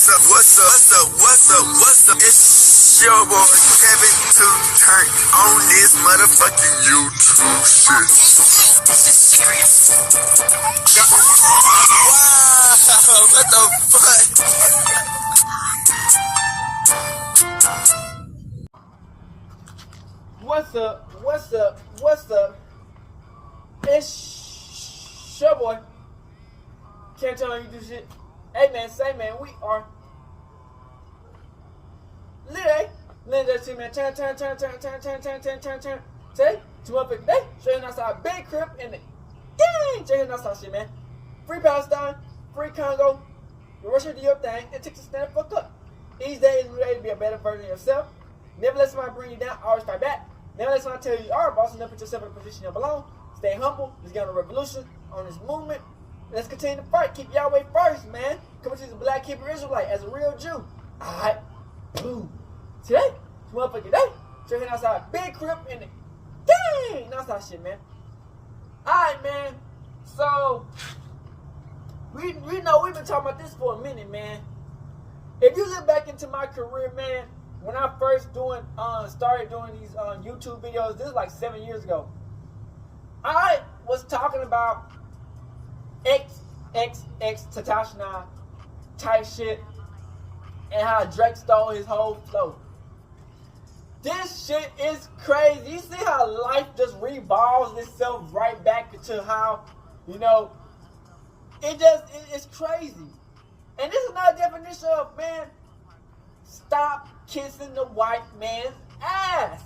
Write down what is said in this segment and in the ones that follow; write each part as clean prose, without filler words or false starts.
What's up? It's your boy Kevin to turn on this motherfucking YouTube shit. This is serious. Wow, what the fuck? What's up? It's your boy. Can't tell you do shit. Hey man, say man, we are lit. Let's see man, turn. Say, 2 up every day. Straight outside, big crib in the gang. Straight outside shit, man. Free Palestine, free Congo. You rush into your thing and take the stand fuck up. These days, you're ready to be a better version of yourself. Never let somebody bring you down, always fight back. Never let somebody tell you you are a boss enough to put yourself in a position you belong. Stay humble. Let's get on a revolution, on this movement. Let's continue to fight. Keep Yahweh first, man. Come to the black Hebrew Israelite as a real Jew. Alright. Boom. Today, this motherfucking day. Straight outside, big crib in the gang. That's that shit, man. Alright, man. So, we know we've been talking about this for a minute, man. If you look back into my career, man, when I first started doing these YouTube videos, this was like 7 years ago. I was talking about Xxxtentacion type shit and how Drake stole his whole flow. This shit is crazy. You see how life just revolves itself right back into how, it's crazy. And this is not a definition of, man, stop kissing the white man's ass.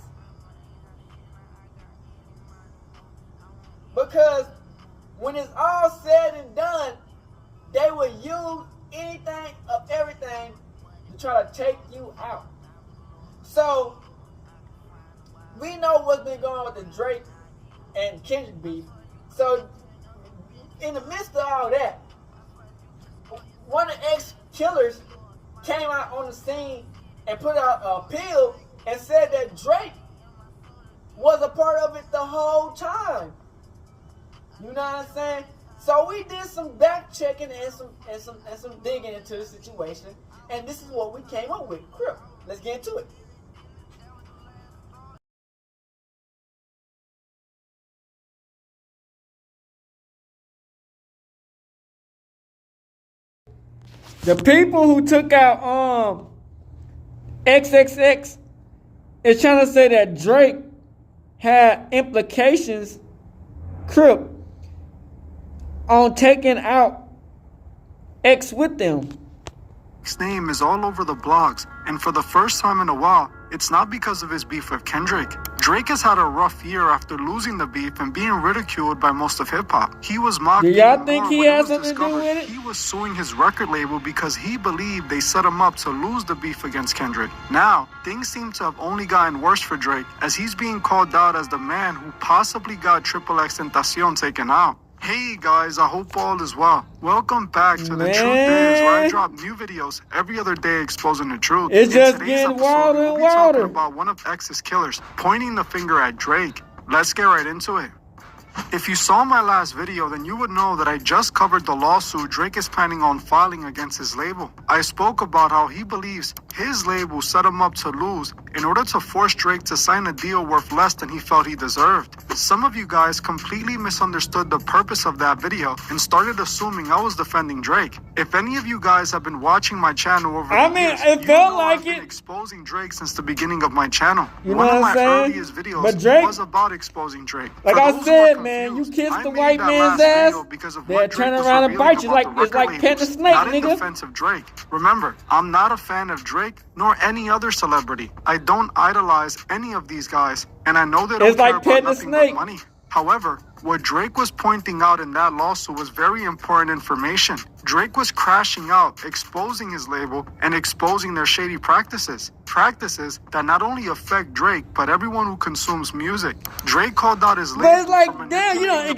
Because when it's all said and done, they will use anything of everything to try to take you out. So, we know what's been going on with the Drake and Kendrick beef. So, in the midst of all that, one of the ex-killers came out on the scene and put out an appeal and said that Drake was a part of it the whole time. You know what I'm saying? So we did some back checking and some digging into the situation, and this is what we came up with. Crip. Let's get into it. The people who took out XXX is trying to say that Drake had implications, Crip, on taking out X with them. His name is all over the blogs, and for the first time in a while, it's not because of his beef with Kendrick. Drake has had a rough year after losing the beef and being ridiculed by most of hip-hop. He was mocked. Do y'all think he has something to do with it? He was suing his record label because he believed they set him up to lose the beef against Kendrick. Now, things seem to have only gotten worse for Drake, as he's being called out as the man who possibly got Xxxtentacion taken out. Hey guys, I hope all is well. Welcome back to The Truth Is, where I drop new videos every other day exposing the truth. It's just getting wilder and wilder. Talking about one of X's killers pointing the finger at Drake. Let's get right into it. If you saw my last video, then you would know that I just covered the lawsuit Drake is planning on filing against his label. I spoke about how he believes his label set him up to lose in order to force Drake to sign a deal worth less than he felt he deserved. Some of you guys completely misunderstood the purpose of that video and started assuming I was defending Drake. If any of you guys have been watching my channel over the years, it felt like I've been exposing Drake since the beginning of my channel. You One know of what my I'm saying? earliest videos But Drake, was about exposing Drake. Like I said, man, you kiss the white man's ass, they'll turn around and bite you like it's like petting a snake, not nigga. in defense of Drake. Remember, I'm not a fan of Drake nor any other celebrity. I don't idolize any of these guys, and I know they don't care about nothing but money. However, what Drake was pointing out in that lawsuit was very important information. Drake was crashing out, exposing his label, and exposing their shady practices. Practices that not only affect Drake, but everyone who consumes music. Drake called out his label. But it's like, damn, you ain't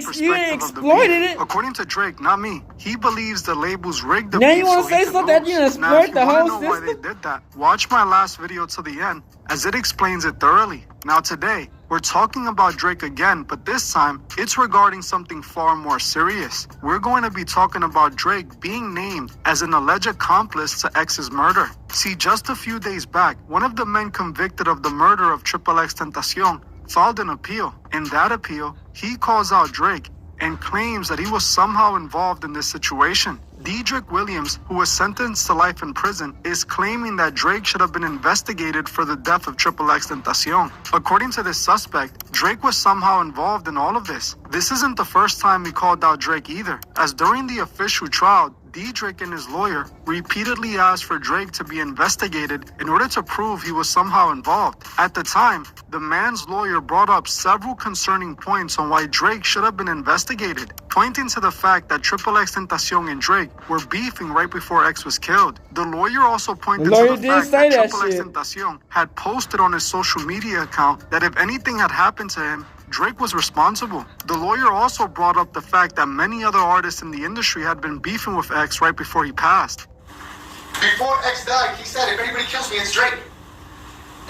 exploited it. According to Drake, not me. He believes the labels rigged the beef. Now beef you want to say something that you exploit the whole system? Why they did that, watch my last video to the end, as it explains it thoroughly. Now today, we're talking about Drake again, but this time, it's It's regarding something far more serious. We're going to be talking about Drake being named as an alleged accomplice to X's murder. See, just a few days back, one of the men convicted of the murder of Xxxtentacion filed an appeal. In that appeal, he calls out Drake and claims that he was somehow involved in this situation. Dedrick Williams, who was sentenced to life in prison, is claiming that Drake should have been investigated for the death of Xxxtentacion. According to this suspect, Drake was somehow involved in all of this. This isn't the first time he called out Drake either, as during the official trial, Dedrick and his lawyer repeatedly asked for Drake to be investigated in order to prove he was somehow involved. At the time, the man's lawyer brought up several concerning points on why Drake should have been investigated, pointing to the fact that Xxxtentacion and Drake were beefing right before X was killed. The lawyer also pointed to the fact that Xxxtentacion had posted on his social media account that if anything had happened to him, Drake was responsible. The lawyer also brought up the fact that many other artists in the industry had been beefing with X right before he passed. Before X died, he said, if anybody kills me, it's Drake.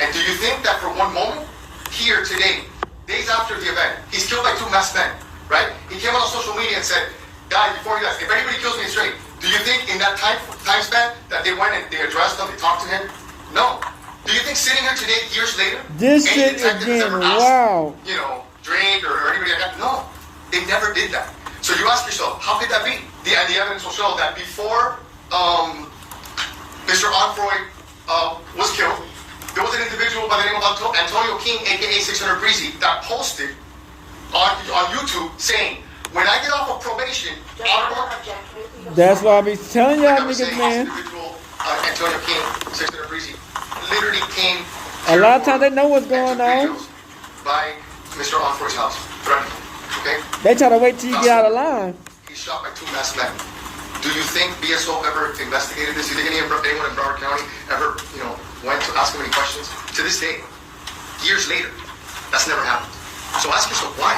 And do you think that for one moment, here today, days after the event, he's killed by 2 masked men, right? He came on social media and said, guys, before he dies, if anybody kills me, it's Drake. Do you think in that time span that they went and they addressed him, they talked to him? No. Do you think sitting here today, years later, This any shit detective has again, ever asked, wow. you know, Drake or anybody like that? No, they never did that. So you ask yourself, how could that be? And the evidence will show that before Mr. Onfroy was killed, there was an individual by the name of Antonio King, aka 600 Breezy, that posted on YouTube saying, when I get off of probation, That's why I be telling y'all niggas, this man. individual, Antonio King, 600 Breezy, literally came A lot of times they know what's going on. by Mr. Onfroy's house, threatening, okay? They try to wait till you get out of line. He's shot by 2 masked men. Do you think BSO ever investigated this? Do you think anyone in Broward County ever, went to ask him any questions? To this day, years later, that's never happened. So ask yourself, why?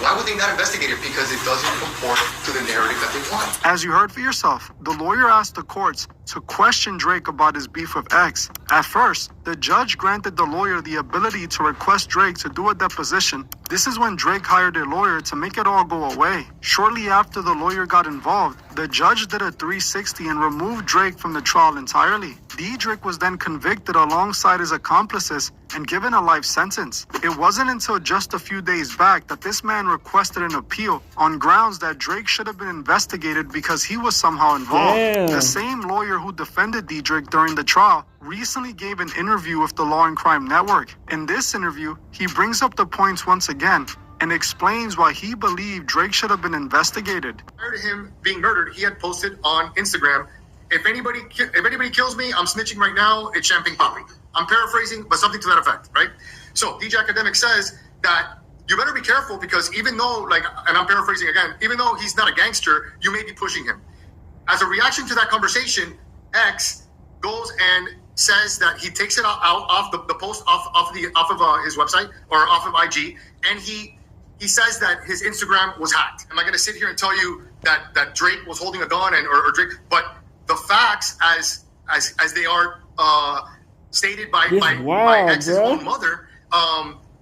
Why would they not investigate it? Because it doesn't comport to the narrative that they want. As you heard for yourself, the lawyer asked the courts to question Drake about his beef with X. At first, the judge granted the lawyer the ability to request Drake to do a deposition. This is when Drake hired a lawyer to make it all go away. Shortly after the lawyer got involved, the judge did a 360 and removed Drake from the trial entirely. Dedrick was then convicted alongside his accomplices and given a life sentence. It wasn't until just a few days back that this man requested an appeal on grounds that Drake should have been investigated because he was somehow involved. Damn. The same lawyer who defended Dedrick during the trial recently gave an interview with the Law and Crime Network. In this interview, he brings up the points once again and explains why he believed Drake should have been investigated. Prior to him being murdered, he had posted on Instagram, if anybody kills me, I'm snitching right now, it's champagne popping. I'm paraphrasing, but something to that effect, right? So DJ Academic says that you better be careful because even though, and I'm paraphrasing again, even though he's not a gangster, you may be pushing him. As a reaction to that conversation, X goes and says that he takes it out off the post off of his website or off of IG, and he says that his Instagram was hacked. Am I going to sit here and tell you that Drake was holding a gun or Drake? But the facts, as they are stated by X's own mother,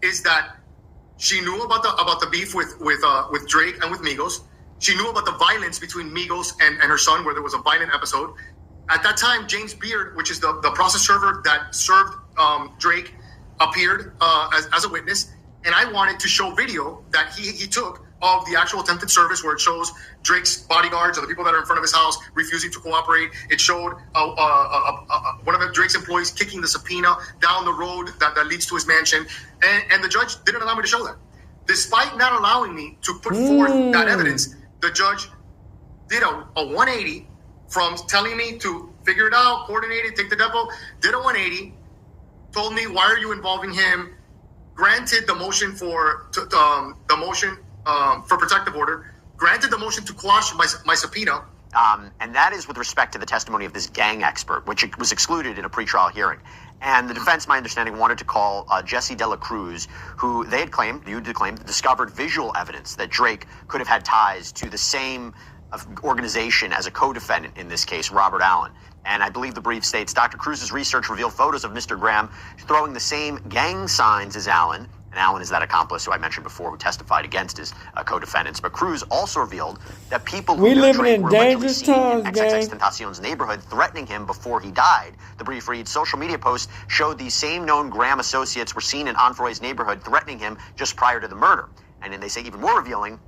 is that she knew about the beef with Drake and with Migos. She knew about the violence between Migos and her son, where there was a violent episode. At that time, James Beard, which is the process server that served Drake, appeared as a witness. And I wanted to show video that he took of the actual attempted service where it shows Drake's bodyguards or the people that are in front of his house refusing to cooperate. It showed one of Drake's employees kicking the subpoena down the road that leads to his mansion. And the judge didn't allow me to show that. Despite not allowing me to put forth that evidence, the judge did a 180 from telling me to figure it out, coordinate it, take the depo, did a 180, told me, why are you involving him? Granted the motion for protective order, granted the motion to quash my subpoena. And that is with respect to the testimony of this gang expert, which was excluded in a pretrial hearing. And the defense, my understanding, wanted to call Jesse Dela Cruz, who they had claimed, discovered visual evidence that Drake could have had ties to the same organization as a co-defendant in this case, Robert Allen. And I believe the brief states Dr. Cruz's research revealed photos of Mr. Graham throwing the same gang signs as Allen and Allen is that accomplice who I mentioned before, who testified against his co-defendants. But Cruz also revealed that people who knew Drake were allegedly seen in Xxxtentacion's neighborhood threatening him before he died. The brief reads, social media posts showed these same known Graham associates were seen in Onfroy's neighborhood threatening him just prior to the murder. And then they say even more revealing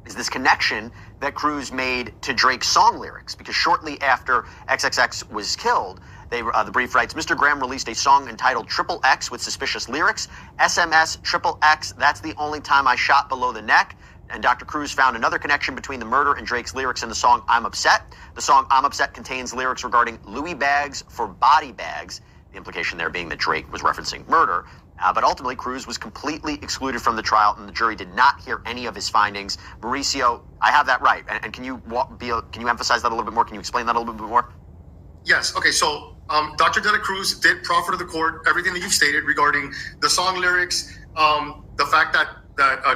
is this connection that Cruz made to Drake's song lyrics, because shortly after XXX was killed, the brief writes, Mr. Graham released a song entitled Triple X with suspicious lyrics. SMS Triple X, that's the only time I shot below the neck. And Dr. Cruz found another connection between the murder and Drake's lyrics in the song I'm Upset. The song I'm Upset contains lyrics regarding Louis bags for body bags, the implication there being that Drake was referencing murder. But ultimately, Cruz was completely excluded from the trial, and the jury did not hear any of his findings. Mauricio, I have that right. And can you emphasize that a little bit more? Can you explain that a little bit more? Yes. Okay. So Dr. De La Cruz did proffer to the court everything that you've stated regarding the song lyrics, the fact that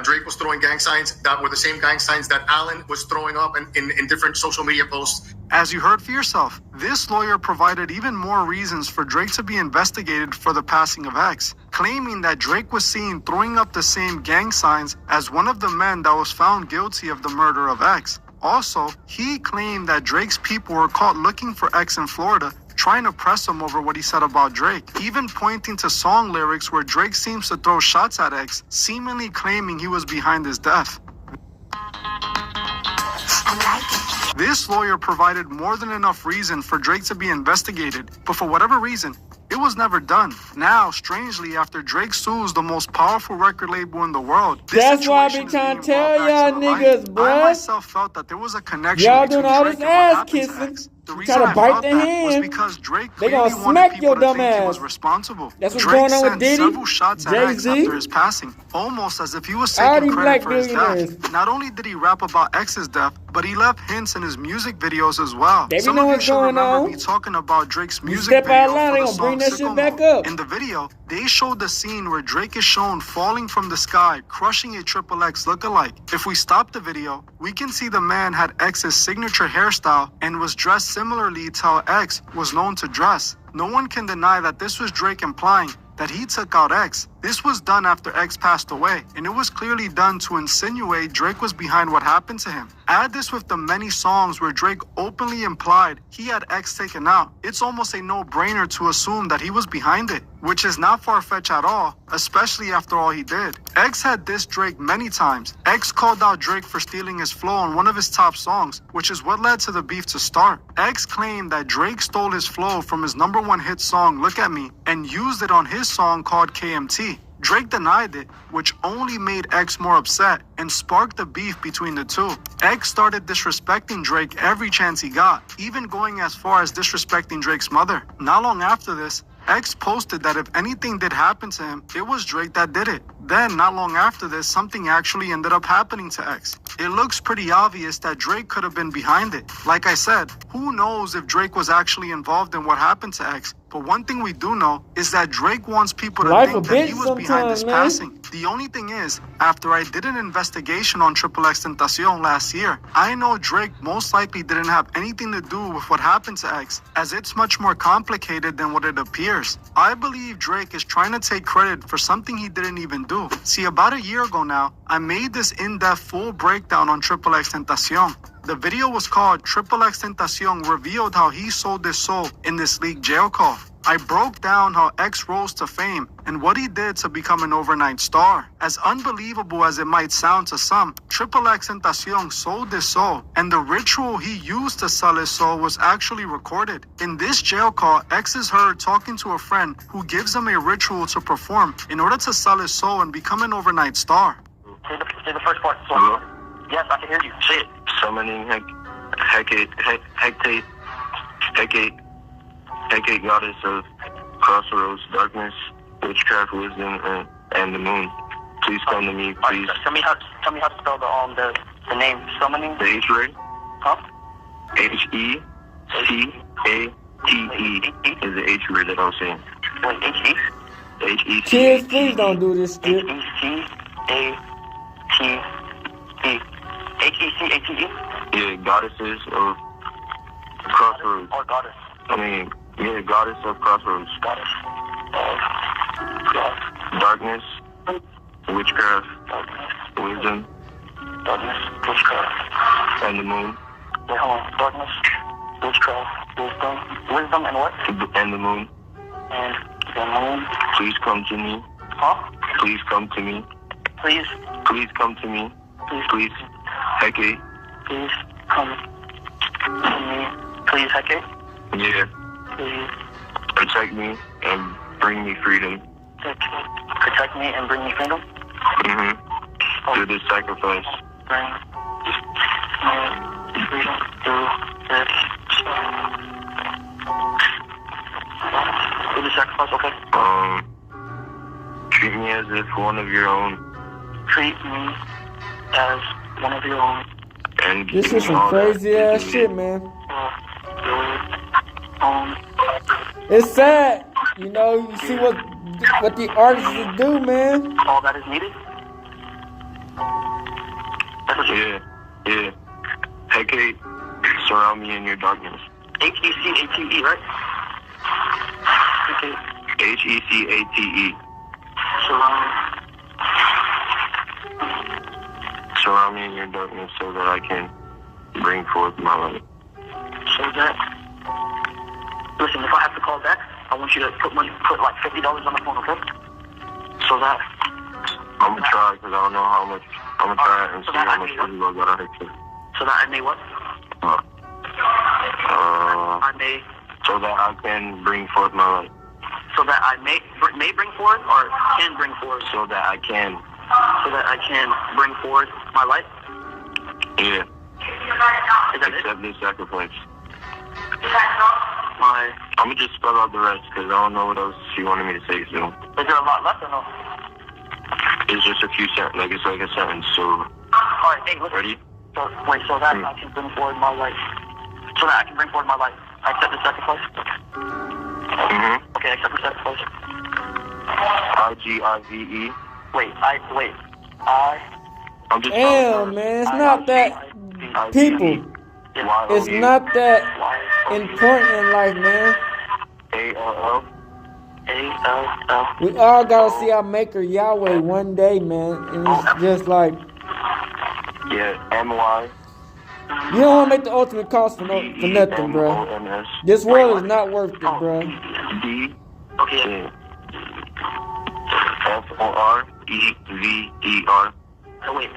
Drake was throwing gang signs that were the same gang signs that Allen was throwing up in different social media posts. As you heard for yourself, this lawyer provided even more reasons for Drake to be investigated for the passing of X, claiming that Drake was seen throwing up the same gang signs as one of the men that was found guilty of the murder of X. Also, he claimed that Drake's people were caught looking for X in Florida, trying to press him over what he said about Drake, even pointing to song lyrics where Drake seems to throw shots at X, seemingly claiming he was behind his death. This lawyer provided more than enough reason for Drake to be investigated, but for whatever reason, it was never done. Now, strangely, after Drake sues the most powerful record label in the world, that's why I be trying to tell y'all niggas, bruh. I myself felt that there was a connection y'all between doing all Drake this and what ass happened to kissing. X. The You reason try to I bite felt the that hand. was because Drake They clearly gonna wanted smack people your to dumb think he ass. was responsible. That's what's Drake going on with sent Diddy, several shots at X Jay-Z. after his passing, almost as if he was All taking these credit black for his billionaires. death. Not only did he rap about X's death, but he left hints in his music videos as well. They be Some know of you what's should going remember on. me talking about Drake's You music step out video of line, for they the gonna bring song that shit Sicko back Mode. up. In the video, they showed the scene where Drake is shown falling from the sky, crushing a XXX lookalike. If we stop the video, we can see the man had X's signature hairstyle and was dressed similarly to how X was known to dress. No one can deny that this was Drake implying that he took out X. This was done after X passed away, and it was clearly done to insinuate Drake was behind what happened to him. Add this with the many songs where Drake openly implied he had X taken out. It's almost a no-brainer to assume that he was behind it, which is not far-fetched at all, especially after all he did. X had dissed Drake many times. X called out Drake for stealing his flow on one of his top songs, which is what led to the beef to start. X claimed that Drake stole his flow from his #1 hit song Look At Me and used it on his song called KMT. Drake denied it, which only made X more upset and sparked the beef between the two. X started disrespecting Drake every chance he got, even going as far as disrespecting Drake's mother. Not long after this, X posted that if anything did happen to him, it was Drake that did it. Then, not long after this, something actually ended up happening to X. It looks pretty obvious that Drake could have been behind it. Like I said, who knows if Drake was actually involved in what happened to X? But one thing we do know is that Drake wants people to think that he was behind his passing. The only thing is, after I did an investigation on Xxxtentacion last year, I know Drake most likely didn't have anything to do with what happened to X, as it's much more complicated than what it appears. I believe Drake is trying to take credit for something he didn't even do. See, about a year ago now, I made this in-depth full breakdown on Xxxtentacion. The video was called Xxxtentacion Revealed How He Sold His Soul in This Leaked Jail Call. I broke down how X rose to fame and what he did to become an overnight star. As unbelievable as it might sound to some, Xxxtentacion sold his soul, and the ritual he used to sell his soul was actually recorded. In this jail call, X is heard talking to a friend who gives him a ritual to perform in order to sell his soul and become an overnight star. Say the first part. Hello? Yes, I can hear you. Say it. Summoning Hecate, goddess of crossroads, darkness, witchcraft, wisdom, and the moon. Please come to me, please. Right, tell me how to spell the name. Summoning. The H-word? Huh? Hecate is the H-word that I was saying. Wait, H-E? H-E-C. Kids, please don't do this shit. H-E-C-A-T-E. H-E-C-A-T-E? Yeah, goddesses of crossroads. Or goddess. I mean, yeah, goddess of crossroads. Goddess. Darkness, witchcraft, darkness, wisdom, darkness, witchcraft. and the moon. Wait, hold on. Darkness, witchcraft, wisdom, and what? And the moon. And the moon. Please come to me. Huh? Please come to me. Please, Please come to me. Please. Hecate. please come to me. Please, Hecate. Yeah. Please Protect me and bring me freedom. protect me and bring me freedom. Through this sacrifice. Bring me freedom through this. Through the sacrifice, okay. Treat me as if one of your own. Treat me as one of your own. And This give is me some all that crazy ass you shit, need. man. Your own. It's sad. You know, you see what the artists do, man. All that is needed. That's what you Yeah. Hecate, surround me in your darkness. Hecate, right? Okay. Hecate. Surround. Surround me in your darkness so that I can bring forth my light. So that. Listen, if I have to call back, I want you to put like $50 on the phone, okay? So that. I'm gonna try because I don't know how much. I'm gonna try it and So see that how I much need money I got Hecate. So that I may what? I may. So that I can bring forth my light. So that I may bring forward or can bring forward. So that I can. So that I can bring forward my light. Yeah. Is that it? Accept this sacrifice. My. I'm gonna just spell out the rest because I don't know what else she wanted me to say. So Is there a lot left or no? it's just a few sentences. Like it's like a sentence. So Alright, hey, listen. ready? So that I can bring forward my light. So that I can bring forward my light. I accept the sacrifice. Okay, I accept the sacrifice. IGIVE. I'm just Damn, man, it's not that people. It's not that important in life, man. ALL. We all gotta see our Maker Yahweh one day, man. And it's just like, Yeah. MY. you don't wanna make the ultimate cost for nothing, bro. MONS. This world is not worth it, bro. D. Okay. FOREVER. Oh, wait,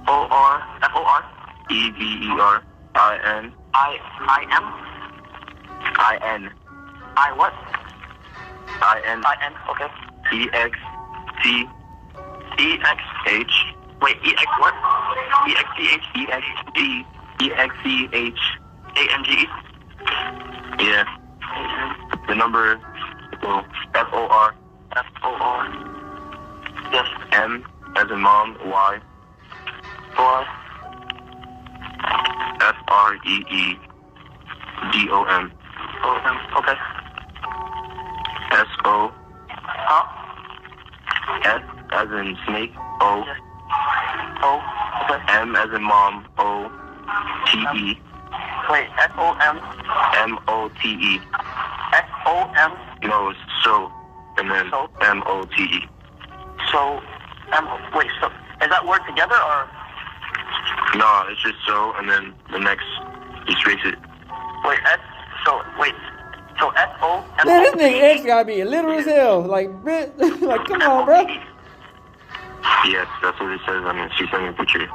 FOR. EVER. IN. IN. I what? IN. Okay. EXT. EX. Wait, EX what? EXTH. EXD. EXCH. ANGE. Yeah. The number. So FOR. Yes. M as in mom. Y. For. FREEDOM. Okay. SO. Huh? S as in snake. O. Yes. Oh. Okay. M as in mom. O. TE. Wait. SOM. MOTE. SOM. No, it's so. And then So? MOTE. So. Wait. So is that word together or? No, it's just so, and then the next, just erase it. Wait. So wait. So SO. Man, this nigga X gotta be illiterate as hell. Like, bitch, like, come on, bro. Yes, that's what it says. I mean, she sent me a picture.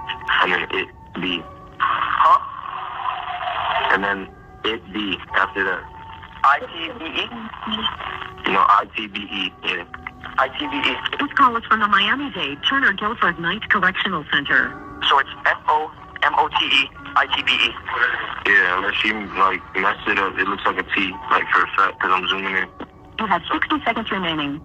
And then it be. Huh? And then it be after that. ITBE. ITBE. Yeah. ITBE. This call is from the Miami-Dade Turner Guilford Knight Correctional Center. So it's FOMOTE. Yeah, unless she messed it up, it looks like a T, like for a fact, because I'm zooming in. You have 60 seconds remaining.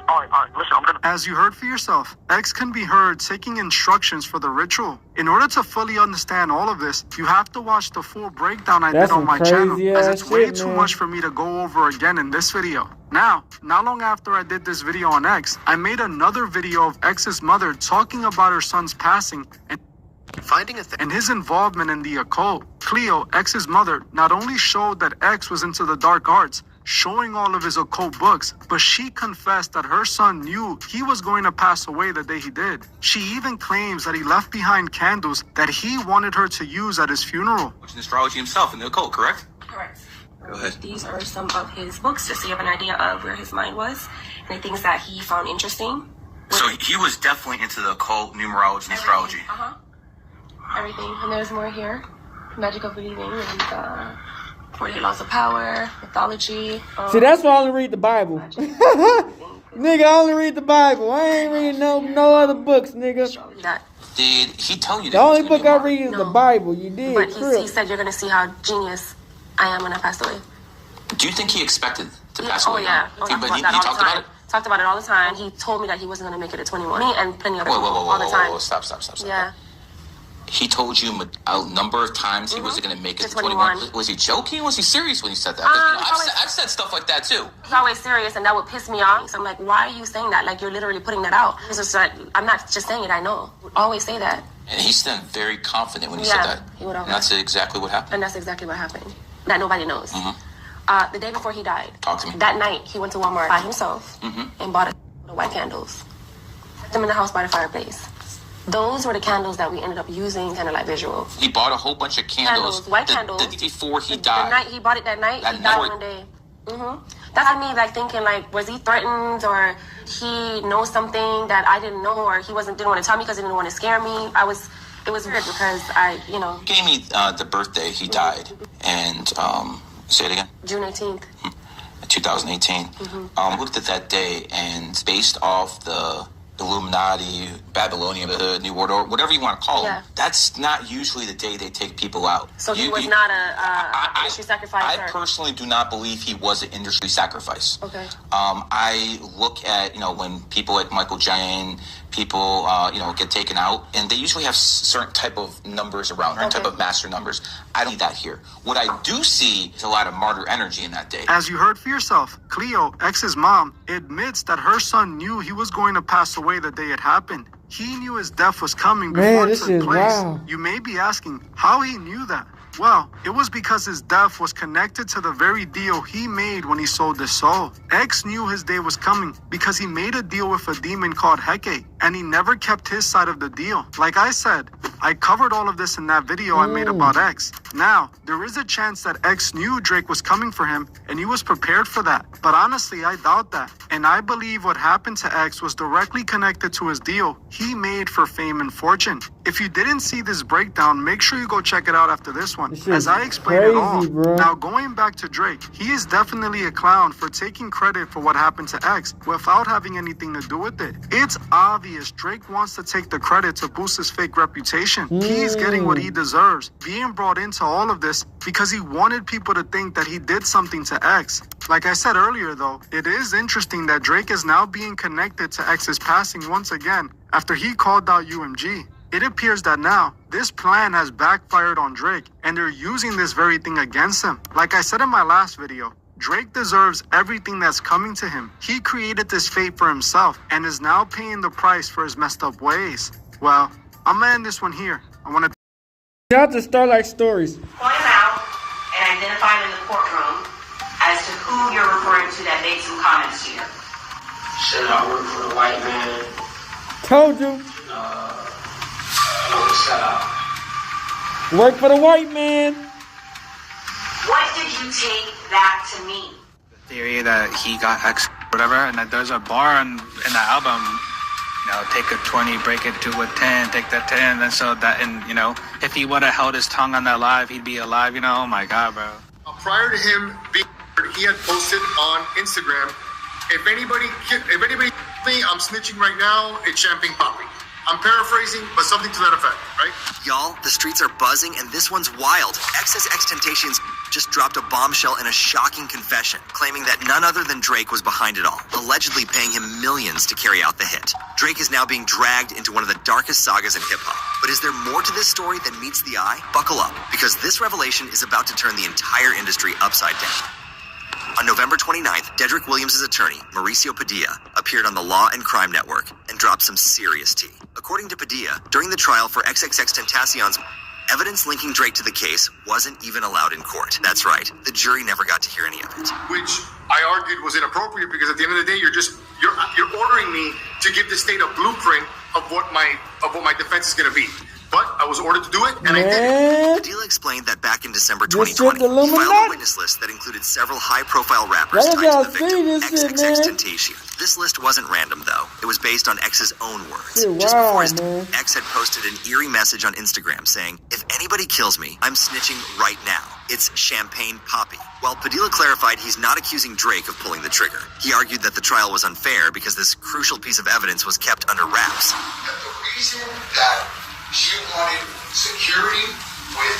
Alright, listen, I'm gonna. As you heard for yourself, X can be heard taking instructions for the ritual. In order to fully understand all of this, you have to watch the full breakdown I That's did on my some channel, crazy as ass it's way shit, too man. much for me to go over again in this video. Now, not long after I did this video on X, I made another video of X's mother talking about her son's passing and and his involvement in the occult. Cleo, X's mother, not only showed that X was into the dark arts, showing all of his occult books, but she confessed that her son knew he was going to pass away the day he did. She even claims that he left behind candles that he wanted her to use at his funeral. Which is astrology himself in the occult, correct? Correct. Go ahead. These are some of his books, just so you have an idea of where his mind was and the things that he found interesting. So he was definitely into the occult, numerology, and astrology. Everything. And there's more here. Magic of believing and 48 laws of power, mythology. See, that's why I only read the Bible. Nigga, I only read the Bible. I ain't reading no other books, nigga. Did he tell you that? The only book I read is the Bible. You did. But he said you're going to see how genius I am when I passed away. Do you think he expected to pass away? Oh, yeah. But he He talked about it? Talked about it all the time. He told me that he wasn't going to make it at 21. Me and plenty of other people Whoa, all the time. Stop. Yeah. He told you a number of times he wasn't going to make it to 21. Was he joking? Was he serious when he said that? I've said stuff like that too. He's always serious, and that would piss me off. So I'm like, why are you saying that? Like, you're literally putting that out. It's just like, I'm not just saying it, I know. Always say that. And he sounded very confident when he said that. He would always. And that's exactly what happened. And that's exactly what happened. That nobody knows. The day before he died. Talk to me. That night, he went to Walmart by himself and bought a white candles. Set them in the house by the fireplace. Those were the candles that we ended up using, kind of like visual. He bought a whole bunch of candles. White candles. The day before he died. The night he bought it that night, he died one day. That's me, like, thinking, like, was he threatened, or he knows something that I didn't know, or he didn't want to tell me because he didn't want to scare me. It was weird because He gave me the birthday he died, and, say it again? June 18th. 2018. Looked at that day, and based off the Illuminati, Babylonian, the New World Order, whatever you want to call them, that's not usually the day they take people out. So he was not a industry sacrifice? I personally do not believe he was an industry sacrifice. Okay. I look at, when people like Michael Jain, people, get taken out, and they usually have certain type of numbers around, certain type of master numbers. I don't see that here. What I do see is a lot of martyr energy in that day. As you heard for yourself, Cleo, X's mom, admits that her son knew he was going to pass away the day it happened. He knew his death was coming before it took place. Wow. You may be asking how he knew that. Well, it was because his death was connected to the very deal he made when he sold his soul. X knew his day was coming because he made a deal with a demon called Hecate, and he never kept his side of the deal. Like I said, I covered all of this in that video I made about X. Now, there is a chance that X knew Drake was coming for him, and he was prepared for that. But honestly, I doubt that. And I believe what happened to X was directly connected to his deal he made for fame and fortune. If you didn't see this breakdown, make sure you go check it out after this one, as I explained it all. Bro. Now, going back to Drake, he is definitely a clown for taking credit for what happened to X without having anything to do with it. It's obvious Drake wants to take the credit to boost his fake reputation. He's getting what he deserves, being brought into all of this because he wanted people to think that he did something to X. Like I said earlier though, it is interesting that Drake is now being connected to X's passing once again after he called out UMG. It appears that now, this plan has backfired on Drake, and they're using this very thing against him. Like I said in my last video, Drake deserves everything that's coming to him. He created this fate for himself, and is now paying the price for his messed up ways. Well, I'm gonna end this one here. I wanna... Shout out to Starlight Stories. Point him out and identify him in the courtroom as to who you're referring to that made some comments to you. Said I work for the white man. Told you. Work for the white man. What did you take that to mean? The theory that he got X, whatever, and that there's a bar in the album, take a 20, break it to a 10, take that 10, and so that, and if he would have held his tongue on that live, he'd be alive, oh my God, bro. Prior to him being murdered, he had posted on Instagram, if anybody me, I'm snitching right now, it's Champagne Poppy. I'm paraphrasing, but something to that effect, right? Y'all, the streets are buzzing, and this one's wild. Xxtentacion just dropped a bombshell in a shocking confession, claiming that none other than Drake was behind it all, allegedly paying him millions to carry out the hit. Drake is now being dragged into one of the darkest sagas in hip-hop. But is there more to this story than meets the eye? Buckle up, because this revelation is about to turn the entire industry upside down. On November 29th, Dedrick Williams' attorney, Mauricio Padilla, appeared on the Law and Crime Network and dropped some serious tea. According to Padilla, during the trial for Xxtentacion's, evidence linking Drake to the case wasn't even allowed in court. That's right, the jury never got to hear any of it. Which I argued was inappropriate because at the end of the day, you're ordering me to give the state a blueprint of what my defense is going to be. But I was ordered to do it, and I did it. Padilla explained that back in December 2020, he filed a witness list that included several high-profile rappers tied to the victim, Xxxtentacion. This list wasn't random, though. It was based on X's own words. Just before his death, X had posted an eerie message on Instagram saying, "If anybody kills me, I'm snitching right now. It's Champagne Poppy." While Padilla clarified he's not accusing Drake of pulling the trigger, he argued that the trial was unfair because this crucial piece of evidence was kept under wraps. The reason that she wanted security with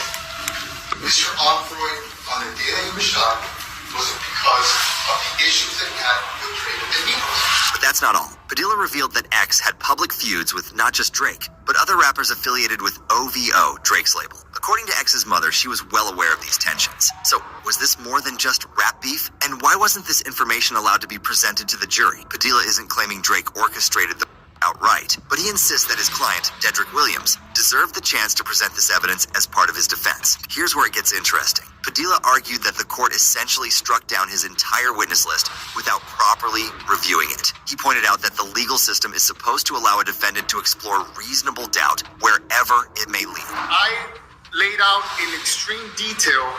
Mr. Onfroy on the day that he was shot was because of the issues that he had with Drake and Migos. But that's not all. Padilla revealed that X had public feuds with not just Drake, but other rappers affiliated with OVO, Drake's label. According to X's mother, she was well aware of these tensions. So, was this more than just rap beef? And why wasn't this information allowed to be presented to the jury? Padilla isn't claiming Drake orchestrated the outright, but he insists that his client, Dedrick Williams, deserved the chance to present this evidence as part of his defense. Here's where it gets interesting. Padilla argued that the court essentially struck down his entire witness list without properly reviewing it. He pointed out that the legal system is supposed to allow a defendant to explore reasonable doubt wherever it may lead. I laid out in extreme detail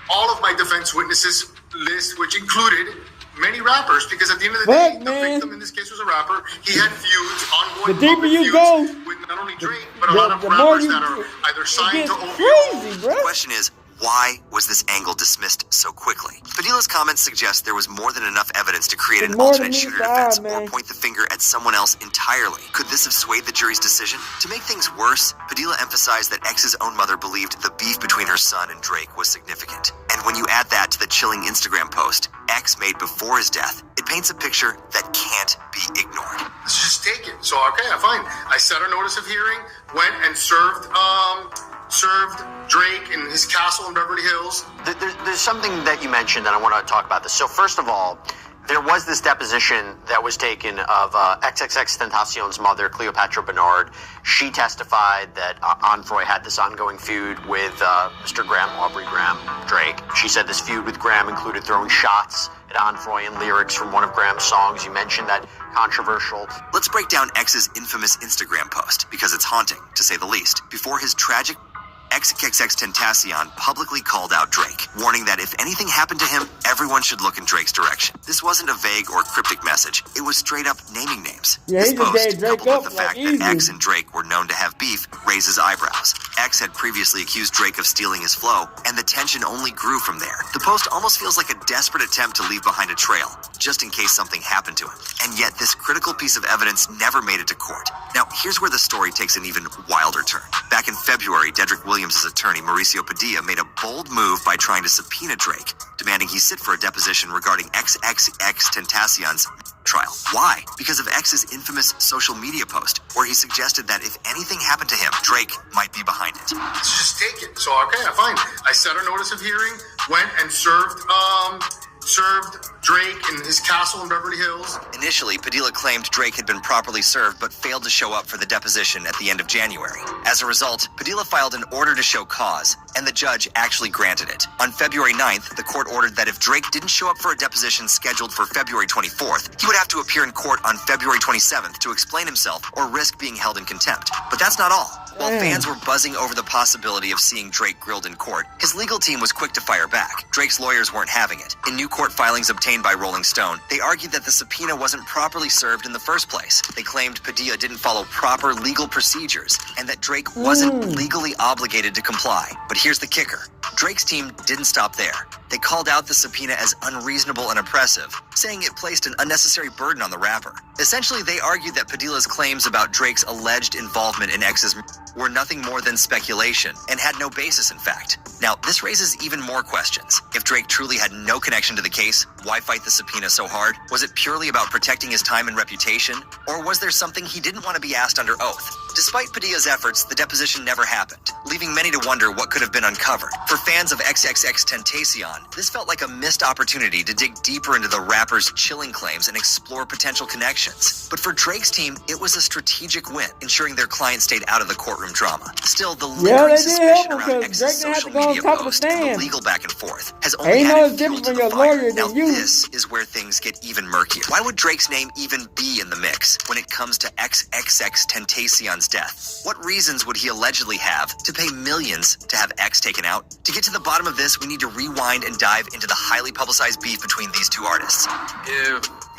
all of my defense witnesses list, which included many rappers, because at the end of the day, the victim in this case was a rapper. He had feuds, ongoing feuds with not only Drake, but a lot of rappers that are either signed to OVO. The question is, why was this angle dismissed so quickly? Padilla's comments suggest there was more than enough evidence to create an alternate shooter defense or point the finger at someone else entirely. Could this have swayed the jury's decision? To make things worse, Padilla emphasized that X's own mother believed the beef between her son and Drake was significant. And when you add that to the chilling Instagram post X made before his death, it paints a picture that can't be ignored. Let's just take it. So, okay, fine. I set a notice of hearing, went and served Drake in his castle in Beverly Hills. There's something that you mentioned that I want to talk about this. So first of all, there was this deposition that was taken of Xxxtentacion's mother, Cleopatra Bernard. She testified that Onfroy had this ongoing feud with Mr. Graham, Aubrey Graham, Drake. She said this feud with Graham included throwing shots at Onfroy and lyrics from one of Graham's songs. You mentioned that controversial. Let's break down X's infamous Instagram post, because it's haunting, to say the least. Before his tragic Xxxtentacion publicly called out Drake, warning that if anything happened to him, everyone should look in Drake's direction. This wasn't a vague or cryptic message. It was straight up naming names. Yeah, this post, Drake coupled with the fact that X and Drake were known to have beef, raises eyebrows. X had previously accused Drake of stealing his flow, and the tension only grew from there. The post almost feels like a desperate attempt to leave behind a trail, just in case something happened to him. And yet, this critical piece of evidence never made it to court. Now, here's where the story takes an even wilder turn. Back in February, Dedrick Williams' attorney, Mauricio Padilla, made a bold move by trying to subpoena Drake, demanding he sit for a deposition regarding Xxxtentacion's trial. Why? Because of X's infamous social media post, where he suggested that if anything happened to him, Drake might be behind it. Let's just take it. So, okay, fine. I set a notice of hearing, went and served Drake in his castle in Beverly Hills. Initially, Padilla claimed Drake had been properly served but failed to show up for the deposition at the end of January. As a result, Padilla filed an order to show cause, and the judge actually granted it. On February 9th, the court ordered that if Drake didn't show up for a deposition scheduled for February 24th, he would have to appear in court on February 27th to explain himself or risk being held in contempt. But that's not all. While fans were buzzing over the possibility of seeing Drake grilled in court, his legal team was quick to fire back. Drake's lawyers weren't having it. In new court filings obtained by Rolling Stone, they argued that the subpoena wasn't properly served in the first place. They claimed Padilla didn't follow proper legal procedures and that Drake wasn't legally obligated to comply. But here's the kicker. Drake's team didn't stop there. They called out the subpoena as unreasonable and oppressive, saying it placed an unnecessary burden on the rapper. Essentially, they argued that Padilla's claims about Drake's alleged involvement in X's were nothing more than speculation and had no basis, in fact. Now, this raises even more questions. If Drake truly had no connection to the case, why fight the subpoena so hard? Was it purely about protecting his time and reputation? Or was there something he didn't want to be asked under oath? Despite Padilla's efforts, the deposition never happened, leaving many to wonder what could have been uncovered. For fans of Xxxtentacion, This felt like a missed opportunity to dig deeper into the rapper's chilling claims and explore potential connections. But for Drake's team, it was a strategic win, ensuring their client stayed out of the courtroom drama. Still, the lingering suspicion around X's social media post and the legal back and forth has only added fuel to the fire. Now this is where things get even murkier. Why would Drake's name even be in the mix when it comes to Xxxtentacion's death? What reasons would he allegedly have to pay millions to have X taken out? To get to the bottom of this, we need to rewind and dive into the highly publicized beef between these two artists.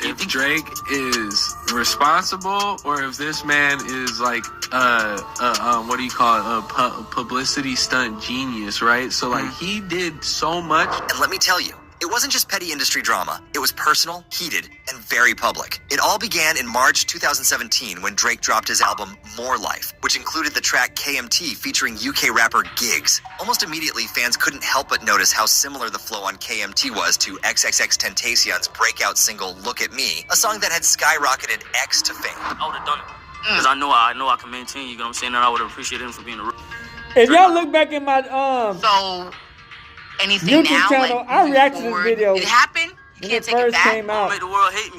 If Drake is responsible, or if this man is like what do you call it, a publicity stunt genius, right? So like he did so much. And let me tell you, it wasn't just petty industry drama. It was personal, heated, and very public. It all began in March 2017 when Drake dropped his album More Life, which included the track KMT featuring UK rapper Giggs. Almost immediately, fans couldn't help but notice how similar the flow on KMT was to Xxxtentacion's breakout single Look at Me, a song that had skyrocketed X to fame. I would have done it. Because I know I can maintain, you know what I'm saying, and I would have appreciated him for being a real. If y'all look back in my Anything YouTube now, channel, like, I reacted to this video. It happened. You can't take it back. Came out. I'm gonna make the world hate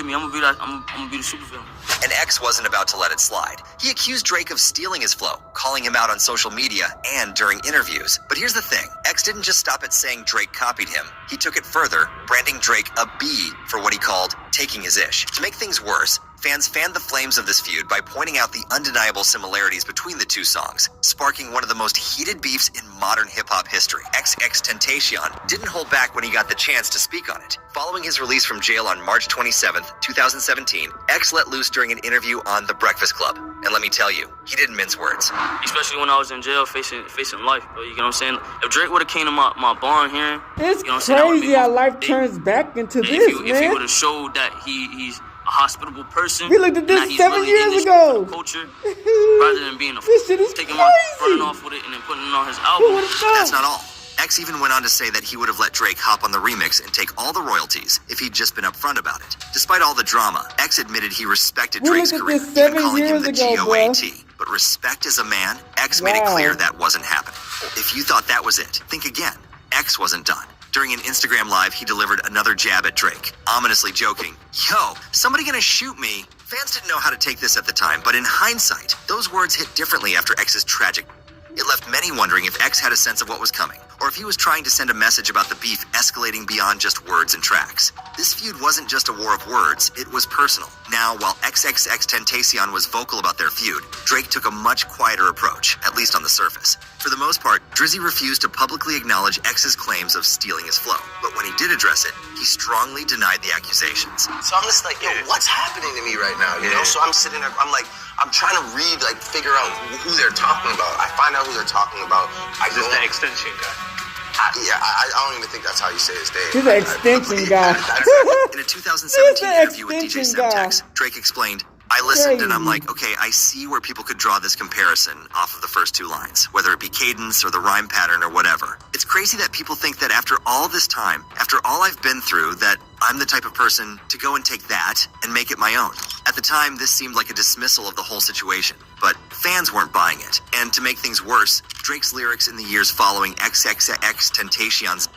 me. I'm gonna be that. I'm gonna be the supervillain. And X wasn't about to let it slide. He accused Drake of stealing his flow, calling him out on social media and during interviews. But here's the thing. X didn't just stop at saying Drake copied him. He took it further, branding Drake a B for what he called taking his ish. To make things worse, fans fanned the flames of this feud by pointing out the undeniable similarities between the two songs, sparking one of the most heated beefs in modern hip-hop history. Xxxtentacion didn't hold back when he got the chance to speak on it. Following his release from jail on March 27th, 2017, X let loose during an interview on The Breakfast Club. And let me tell you, he didn't mince words. Especially when I was in jail facing life, bro. You know what I'm saying? If Drake would have came to my barn hearing, it's you know what crazy how life turns back into this, man. If he would have showed that he's a hospitable person. We looked at this 7 years ago. Culture, rather than being taking running off with it and then putting it on his album. That's not all. X even went on to say that he would have let Drake hop on the remix and take all the royalties if he'd just been upfront about it. Despite all the drama, X admitted he respected Drake's career, even calling him the GOAT. But respect as a man, X made it clear that wasn't happening. If you thought that was it, think again. X wasn't done. During an Instagram live, he delivered another jab at Drake, ominously joking, "Yo, somebody gonna shoot me?" Fans didn't know how to take this at the time, but in hindsight, those words hit differently after X's tragic. It left many wondering if X had a sense of what was coming, or if he was trying to send a message about the beef escalating beyond just words and tracks. This feud wasn't just a war of words, it was personal. Now, while Xxxtentacion was vocal about their feud, Drake took a much quieter approach, at least on the surface. For the most part, Drizzy refused to publicly acknowledge X's claims of stealing his flow. But when he did address it, he strongly denied the accusations. So I'm just like, yo, what's happening to me right now, you know? So I'm sitting there, I'm trying to read, figure out who they're talking about. I find out who they're talking about. Is this the extension guy? I don't even think that's how you say his name. He's an extension guy. In a 2017 interview with DJ Semtex, Drake explained, "I listened and I'm like, okay, I see where people could draw this comparison off of the first two lines, whether it be cadence or the rhyme pattern or whatever. It's crazy that people think that after all this time, after all I've been through, that I'm the type of person to go and take that and make it my own." At the time, this seemed like a dismissal of the whole situation, but fans weren't buying it. And to make things worse, Drake's lyrics in the years following Xxxtentacion's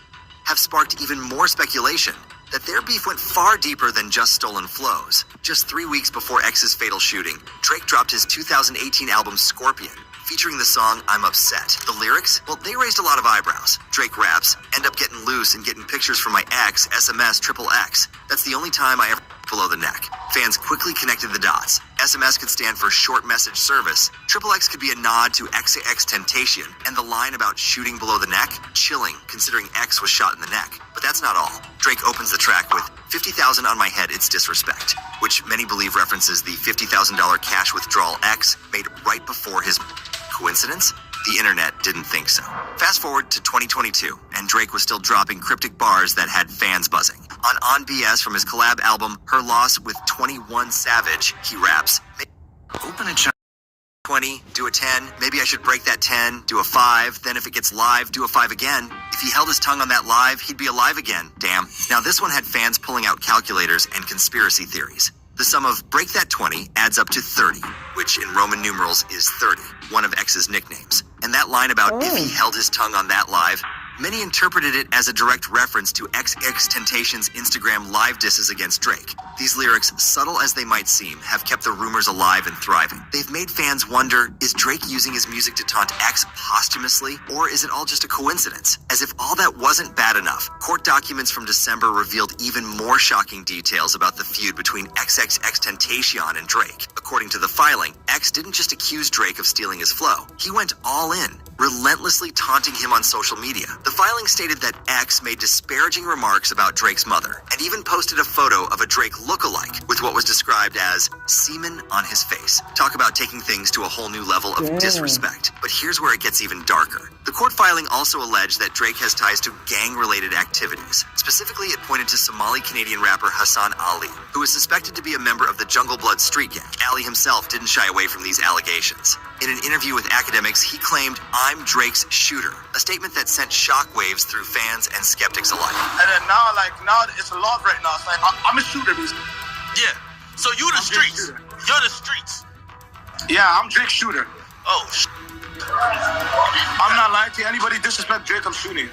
have sparked even more speculation that their beef went far deeper than just stolen flows. Just 3 weeks before X's fatal shooting, Drake dropped his 2018 album Scorpion, featuring the song I'm Upset. The lyrics? Well, they raised a lot of eyebrows. Drake raps, "End up getting loose and getting pictures from my ex, SMS XXX. That's the only time I ever below the neck." Fans quickly connected the dots. SMS could stand for short message service. XXX could be a nod to Xxxtentacion, and the line about shooting below the neck? Chilling, considering X was shot in the neck. But that's not all. Drake opens the track with 50,000 on my head, it's disrespect, which many believe references the $50,000 cash withdrawal X made right before his. Coincidence? The internet didn't think so. Fast forward to 2022, and Drake was still dropping cryptic bars that had fans buzzing. On BS from his collab album, Her Loss with 21 Savage, he raps, "Open a 20, do a 10, maybe I should break that 10, do a 5, then if it gets live, do a 5 again. If he held his tongue on that live, he'd be alive again, damn." Now this one had fans pulling out calculators and conspiracy theories. The sum of break that 20 adds up to 30, which in Roman numerals is 30, one of X's nicknames. And that line about if he held his tongue on that live, Many interpreted it as a direct reference to Xxxtentacion's Instagram live disses against Drake. These lyrics, subtle as they might seem, have kept the rumors alive and thriving. They've made fans wonder, is Drake using his music to taunt X posthumously, or is it all just a coincidence? As if all that wasn't bad enough, court documents from December revealed even more shocking details about the feud between Xxxtentacion and Drake. According to the filing, X didn't just accuse Drake of stealing his flow. He went all in, relentlessly taunting him on social media. The filing stated that X made disparaging remarks about Drake's mother, and even posted a photo of a Drake lookalike with what was described as semen on his face. Talk about taking things to a whole new level of disrespect. But here's where it gets even darker. The court filing also alleged that Drake has ties to gang-related activities. Specifically, it pointed to Somali-Canadian rapper Hassan Ali, who is suspected to be a member of the Jungle Blood street gang. Ali himself didn't shy away from these allegations. In an interview with academics, he claimed, "I'm Drake's shooter," a statement that sent shockwaves through fans and skeptics alike. And then now it's a law right now. It's like, I'm a shooter. Yeah. So you the streets. You're the streets. Yeah, I'm Drake's shooter. Oh, I'm not lying to you. Anybody disrespect Drake, I'm shooting.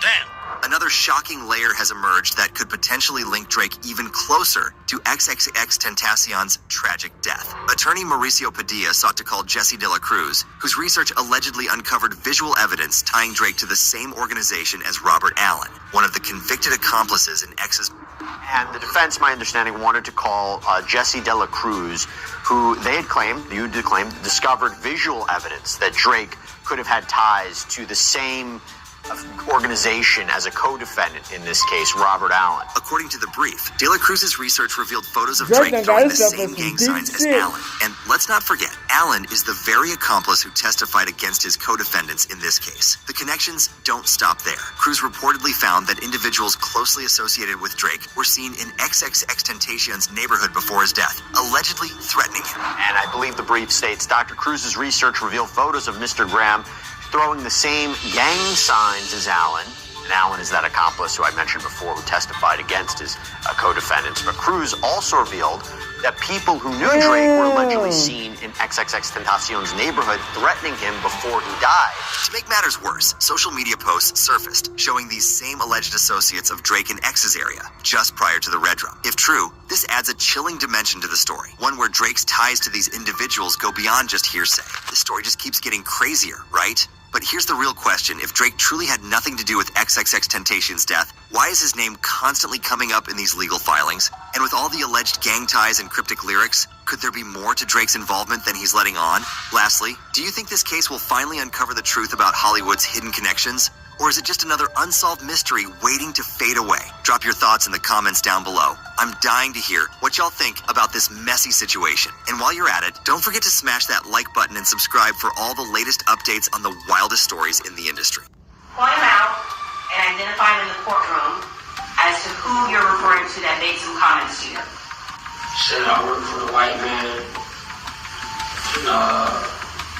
Damn. Another shocking layer has emerged that could potentially link Drake even closer to Xxxtentacion's tragic death. Attorney Mauricio Padilla sought to call Jesse De La Cruz, whose research allegedly uncovered visual evidence tying Drake to the same organization as Robert Allen, one of the convicted accomplices in X's. And the defense, my understanding, wanted to call Jesse De La Cruz, who they had claimed, discovered visual evidence that Drake could have had ties to the same organization as a co-defendant in this case, Robert Allen. According to the brief, De La Cruz's research revealed photos of Drake throwing the same gang signs as Allen. And let's not forget, Allen is the very accomplice who testified against his co-defendants in this case. The connections don't stop there. Cruz reportedly found that individuals closely associated with Drake were seen in Xxxtentacion's neighborhood before his death, allegedly threatening him. And I believe the brief states Dr. Cruz's research revealed photos of Mr. Graham throwing the same gang signs as Allen. And Allen is that accomplice who I mentioned before who testified against his co-defendants. But Cruz also revealed that people who knew Drake were allegedly seen in Xxxtentacion's neighborhood threatening him before he died. To make matters worse, social media posts surfaced showing these same alleged associates of Drake in X's area just prior to the Red Drum. If true, this adds a chilling dimension to the story, one where Drake's ties to these individuals go beyond just hearsay. The story just keeps getting crazier, right? But here's the real question. If Drake truly had nothing to do with Xxxtentacion's death, why is his name constantly coming up in these legal filings? And with all the alleged gang ties and cryptic lyrics, could there be more to Drake's involvement than he's letting on? Lastly, do you think this case will finally uncover the truth about Hollywood's hidden connections? Or is it just another unsolved mystery waiting to fade away? Drop your thoughts in the comments down below. I'm dying to hear what y'all think about this messy situation. And while you're at it, don't forget to smash that like button and subscribe for all the latest updates on the wildest stories in the industry. Point them out and identify them in the courtroom as to who you're referring to that made some comments to you. Shit, I work for the white man.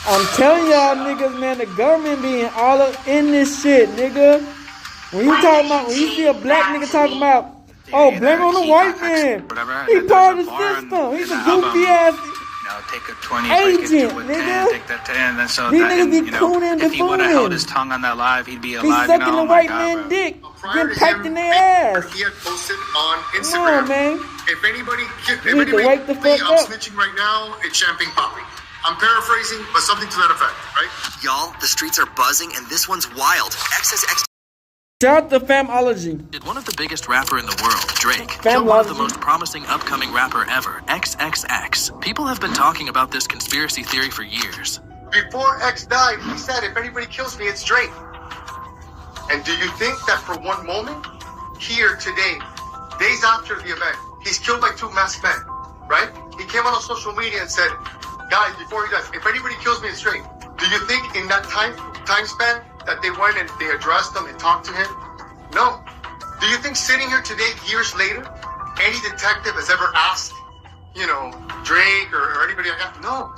I'm telling y'all niggas, man, the government being all up in this shit, nigga. When you see a black nigga talking about, oh, blame on the white man. He part of the system. He's a goofy ass take a 20, break it to a 10, take that 10, and so that, and, you know, if he would have held his tongue on that live, he'd be alive. He's sucking the white man dick, getting packed in their ass. He had posted on Instagram. Come on, man. If anybody You need to wake the fuck I'm up. snitching right now, it's Champagne Poppy. I'm paraphrasing, but something to that effect, right? Y'all, the streets are buzzing, and this one's wild. Shout out to Famology. Did one of the biggest rapper in the world, Drake, Famology. kill one of the most promising upcoming rapper ever, XXX. People have been talking about this conspiracy theory for years. Before X died, he said, if anybody kills me, it's Drake. And do you think that for one moment, here today, days after the event, he's killed by two masked men, right? He came out on social media and said, guys, before he dies, if anybody kills me, it's Drake. Do you think in that time span that they went and they addressed him and talked to him? No. Do you think sitting here today, years later, any detective has ever asked, you know, Drake or anybody like that? No.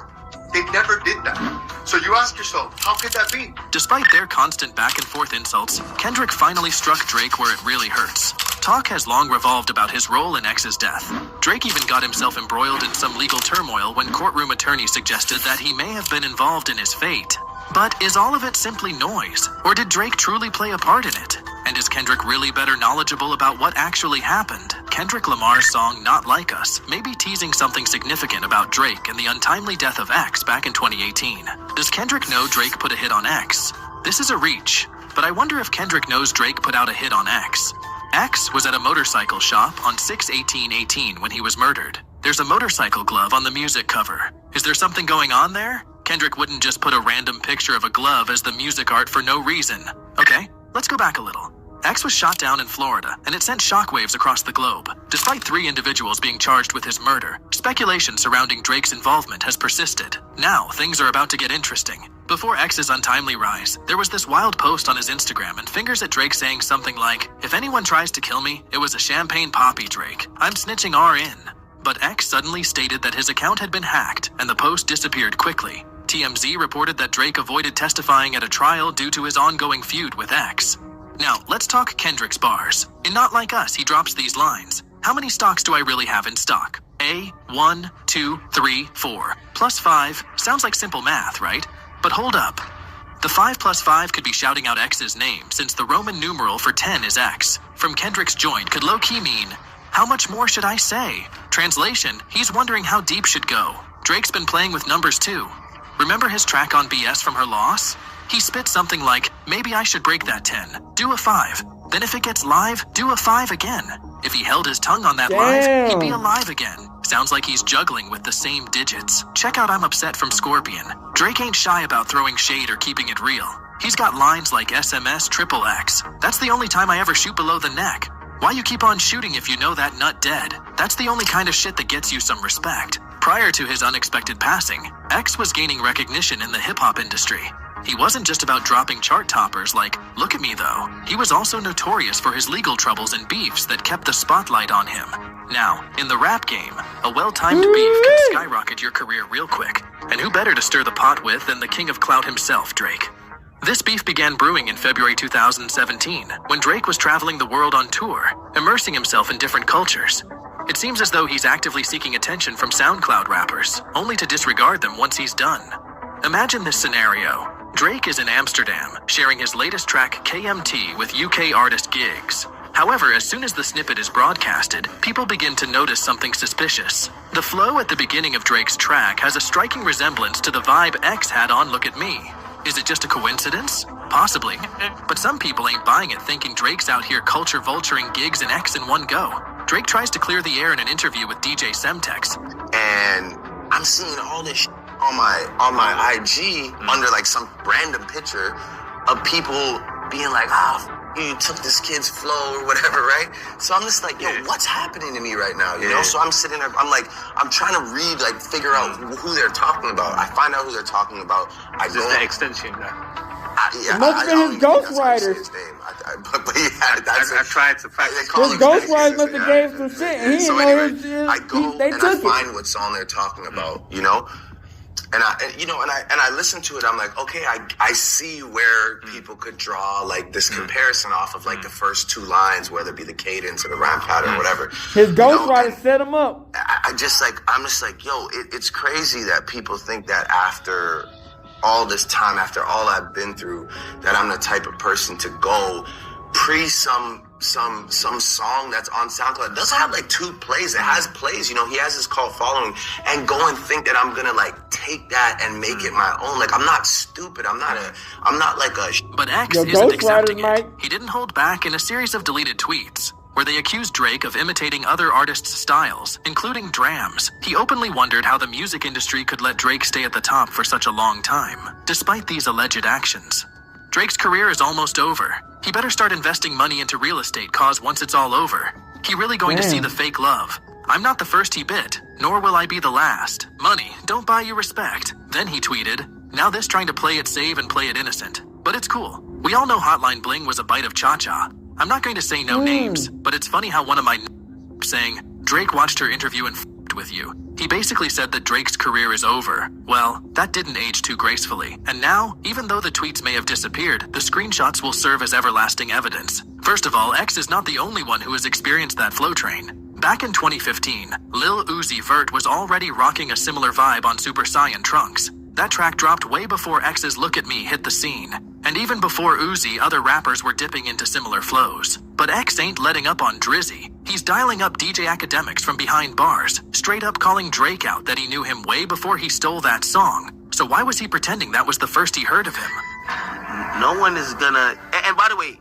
They never did that. So you ask yourself, how could that be? Despite their constant back and forth insults, Kendrick finally struck Drake where it really hurts. Talk has long revolved about his role in X's death. Drake even got himself embroiled in some legal turmoil when courtroom attorneys suggested that he may have been involved in his fate. But is all of it simply noise, or did Drake truly play a part in it? And is Kendrick really better knowledgeable about what actually happened? Kendrick Lamar's song Not Like Us may be teasing something significant about Drake and the untimely death of X back in 2018. Does Kendrick know Drake put a hit on X? This is a reach, but I wonder if Kendrick knows Drake put out a hit on X. X was at a motorcycle shop on 6/18/18 when he was murdered. There's a motorcycle glove on the music cover. Is there something going on there? Kendrick wouldn't just put a random picture of a glove as the music art for no reason. Okay, let's go back a little. X was shot down in Florida, and it sent shockwaves across the globe. Despite 3 individuals being charged with his murder, speculation surrounding Drake's involvement has persisted. Now, things are about to get interesting. Before X's untimely rise, there was this wild post on his Instagram and fingers at Drake saying something like, "If anyone tries to kill me, it was a champagne poppy, Drake. I'm snitching RN." But X suddenly stated that his account had been hacked, and the post disappeared quickly. TMZ reported that Drake avoided testifying at a trial due to his ongoing feud with X. Now, let's talk Kendrick's bars. In Not Like Us, he drops these lines. How many stocks do I really have in stock? A, 1, 2, 3, 4. Plus 5. Sounds like simple math, right? But hold up. The 5 plus 5 could be shouting out X's name, since the Roman numeral for 10 is X. From Kendrick's joint could low-key mean, how much more should I say? Translation, he's wondering how deep should go. Drake's been playing with numbers too. Remember his track on BS from her loss? He spit something like, maybe I should break that 10. Do a 5. Then if it gets live, do a 5 again. If he held his tongue on that live, he'd be alive again. Sounds like he's juggling with the same digits. Check out I'm Upset from Scorpion. Drake ain't shy about throwing shade or keeping it real. He's got lines like SMS XXX. That's the only time I ever shoot below the neck. Why you keep on shooting if you know that nut dead? That's the only kind of shit that gets you some respect. Prior to his unexpected passing, X was gaining recognition in the hip-hop industry. He wasn't just about dropping chart toppers like, look at me though. He was also notorious for his legal troubles and beefs that kept the spotlight on him. Now, in the rap game, a well-timed beef can skyrocket your career real quick. And who better to stir the pot with than the king of clout himself, Drake? This beef began brewing in February 2017, when Drake was traveling the world on tour, immersing himself in different cultures. It seems as though he's actively seeking attention from SoundCloud rappers, only to disregard them once he's done. Imagine this scenario. Drake is in Amsterdam, sharing his latest track KMT with UK artist Giggs. However, as soon as the snippet is broadcasted, people begin to notice something suspicious. The flow at the beginning of Drake's track has a striking resemblance to the vibe X had on Look at Me. Is it just a coincidence? Possibly. But some people ain't buying it, thinking Drake's out here culture vulturing Giggs and X in one go. Drake tries to clear the air in an interview with DJ Semtex. And I'm seeing all this shit on my IG under like some random picture of people being like, you took this kid's flow or whatever, right? So I'm just like, yo, what's happening to me right now? You know? So I'm sitting there, I'm trying to read, like, figure out who they're talking about. I find out who they're talking about. I go. The extension guy. It must have been his ghostwriter. I've tried to find his ghostwriter must have gave some shit. And he didn't know his, I go they and took I find what song they're talking about, you know? And I listen to it. I'm like, okay, I see where people could draw like this comparison off of like the first 2 lines, whether it be the cadence or the rhyme pattern or whatever. His ghostwriter set him up. I'm just like, yo, it's crazy that people think that after all this time, after all I've been through, that I'm the type of person to go pre some song that's on SoundCloud. It doesn't have like 2 plays. It has plays. You know, he has his cult following, and go and think that I'm gonna like take that and make it my own. Like, I'm not stupid. I'm not like a. But X isn't accepting it. He didn't hold back in a series of deleted tweets where they accused Drake of imitating other artists' styles, including drams. He openly wondered how the music industry could let Drake stay at the top for such a long time, despite these alleged actions. Drake's career is almost over. He better start investing money into real estate, cause once it's all over, he really going to see the fake love. I'm not the first he bit, nor will I be the last. Money don't buy you respect. Then he tweeted, now this trying to play it safe and play it innocent. But it's cool. We all know Hotline Bling was a bite of cha-cha. I'm not going to say no names, but it's funny how one of my saying, Drake watched her interview and f***ed with you. He basically said that Drake's career is over. Well, that didn't age too gracefully. And now, even though the tweets may have disappeared, the screenshots will serve as everlasting evidence. First of all, X is not the only one who has experienced that flow train. Back in 2015, Lil Uzi Vert was already rocking a similar vibe on Super Saiyan trunks. That track dropped way before X's Look at Me hit the scene, and even before Uzi, other rappers were dipping into similar flows. But X ain't letting up on Drizzy. He's dialing up DJ Academics from behind bars, straight up calling Drake out that he knew him way before he stole that song. So why was he pretending that was the first he heard of him? No one is gonna... And by the way,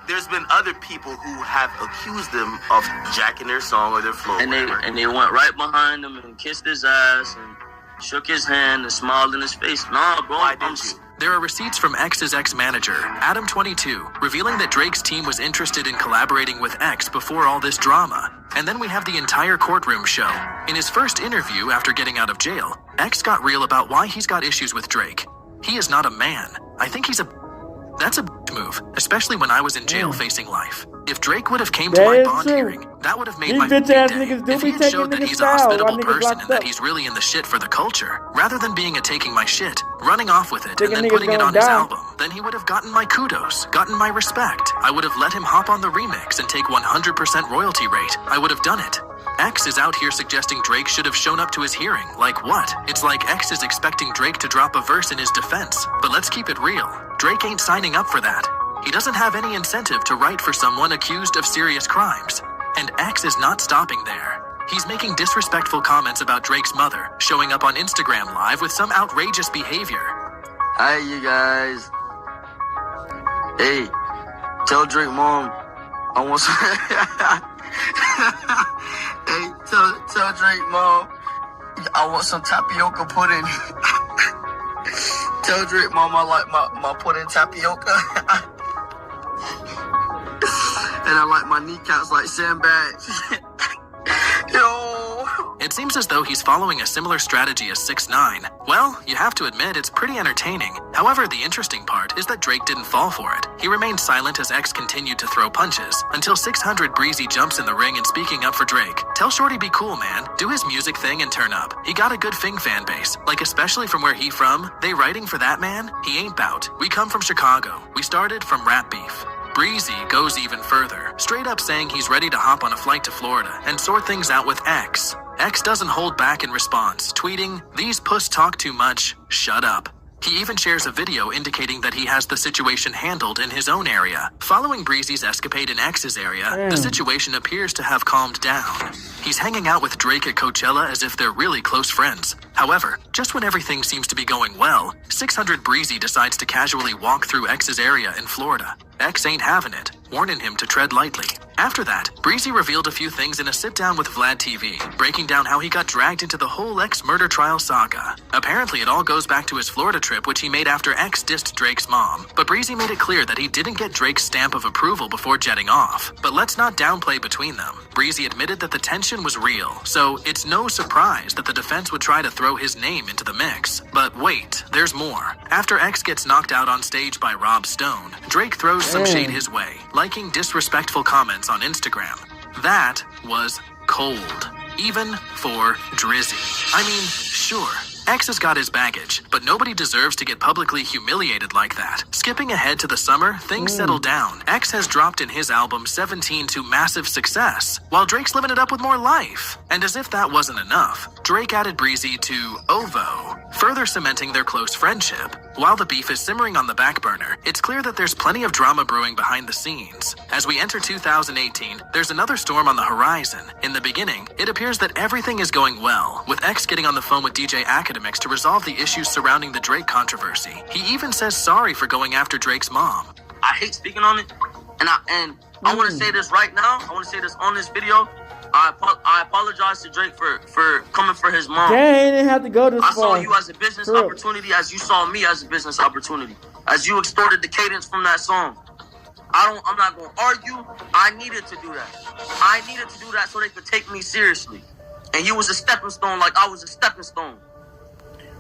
there's been other people who have accused them of jacking their song or their flow. And they went right behind him and kissed his ass and shook his hand and smiled in his face. Nah, bro. Why didn't you? There are receipts from X's ex-manager, Adam22, revealing that Drake's team was interested in collaborating with X before all this drama. And then we have the entire courtroom show. In his first interview after getting out of jail, X got real about why he's got issues with Drake. He is not a man. I think that's a move, especially when I was in jail facing life. If Drake would have came to my bond hearing, that would have made my big day. If he had showed that he's a hospitable person and that he's really in the shit for the culture, rather than being a taking my shit, running off with it, and then putting it on his album, then he would have gotten my kudos, gotten my respect. I would have let him hop on the remix and take 100% royalty rate. I would have done it. X is out here suggesting Drake should have shown up to his hearing. Like what? It's like X is expecting Drake to drop a verse in his defense. But let's keep it real. Drake ain't signing up for that. He doesn't have any incentive to write for someone accused of serious crimes. And X is not stopping there. He's making disrespectful comments about Drake's mother, showing up on Instagram Live with some outrageous behavior. Hi, you guys. Hey, tell Drake mom I want some... Hey, tell Drake mom I want some tapioca pudding. Tell Drake mom I like my pudding tapioca. And I like my kneecaps like sandbags. Yo. It seems as though he's following a similar strategy as 6ix9ine. Well, you have to admit it's pretty entertaining. However, the interesting part is that Drake didn't fall for it. He remained silent as X continued to throw punches, until 600 Breezy jumps in the ring and speaking up for Drake. Tell Shorty be cool, man. Do his music thing and turn up. He got a good Fing fan base. Like, especially from where he from, they writing for that man? He ain't bout. We come from Chicago. We started from rap beef. Breezy goes even further, straight up saying he's ready to hop on a flight to Florida and sort things out with X. X doesn't hold back in response, tweeting, "These puss talk too much, shut up." He even shares a video indicating that he has the situation handled in his own area. Following Breezy's escapade in X's area, the situation appears to have calmed down. He's hanging out with Drake at Coachella as if they're really close friends. However, just when everything seems to be going well, 600 Breezy decides to casually walk through X's area in Florida. X ain't having it, warning him to tread lightly. After that, Breezy revealed a few things in a sit-down with Vlad TV, breaking down how he got dragged into the whole X murder trial saga. Apparently, it all goes back to his Florida trip, which he made after X dissed Drake's mom. But Breezy made it clear that he didn't get Drake's stamp of approval before jetting off. But let's not downplay between them. Breezy admitted that the tension was real, so it's no surprise that the defense would try to throw his name into the mix. But wait, there's more. After X gets knocked out on stage by Rob Stone, Drake throws some shade his way, liking disrespectful comments on Instagram. That was cold, even for Drizzy. I mean, sure, X has got his baggage, but nobody deserves to get publicly humiliated like that. Skipping ahead to the summer, things settle down. X has dropped in his album 17 to massive success, while Drake's living it up with more life. And as if that wasn't enough, Drake added Breezy to OVO, further cementing their close friendship. While the beef is simmering on the back burner, it's clear that there's plenty of drama brewing behind the scenes. As we enter 2018, there's another storm on the horizon. In the beginning, it appears that everything is going well, with X getting on the phone with DJ Academics to resolve the issues surrounding the Drake controversy. He even says sorry for going after Drake's mom. I hate speaking on it, and I want to say this right now. I want to say this on this video. I apologize to Drake for coming for his mom. Dang, he didn't have to go this far. I saw you as a business opportunity as you saw me as a business opportunity. As you extorted the cadence from that song. I'm not going to argue. I needed to do that. I needed to do that so they could take me seriously. And you was a stepping stone like I was a stepping stone.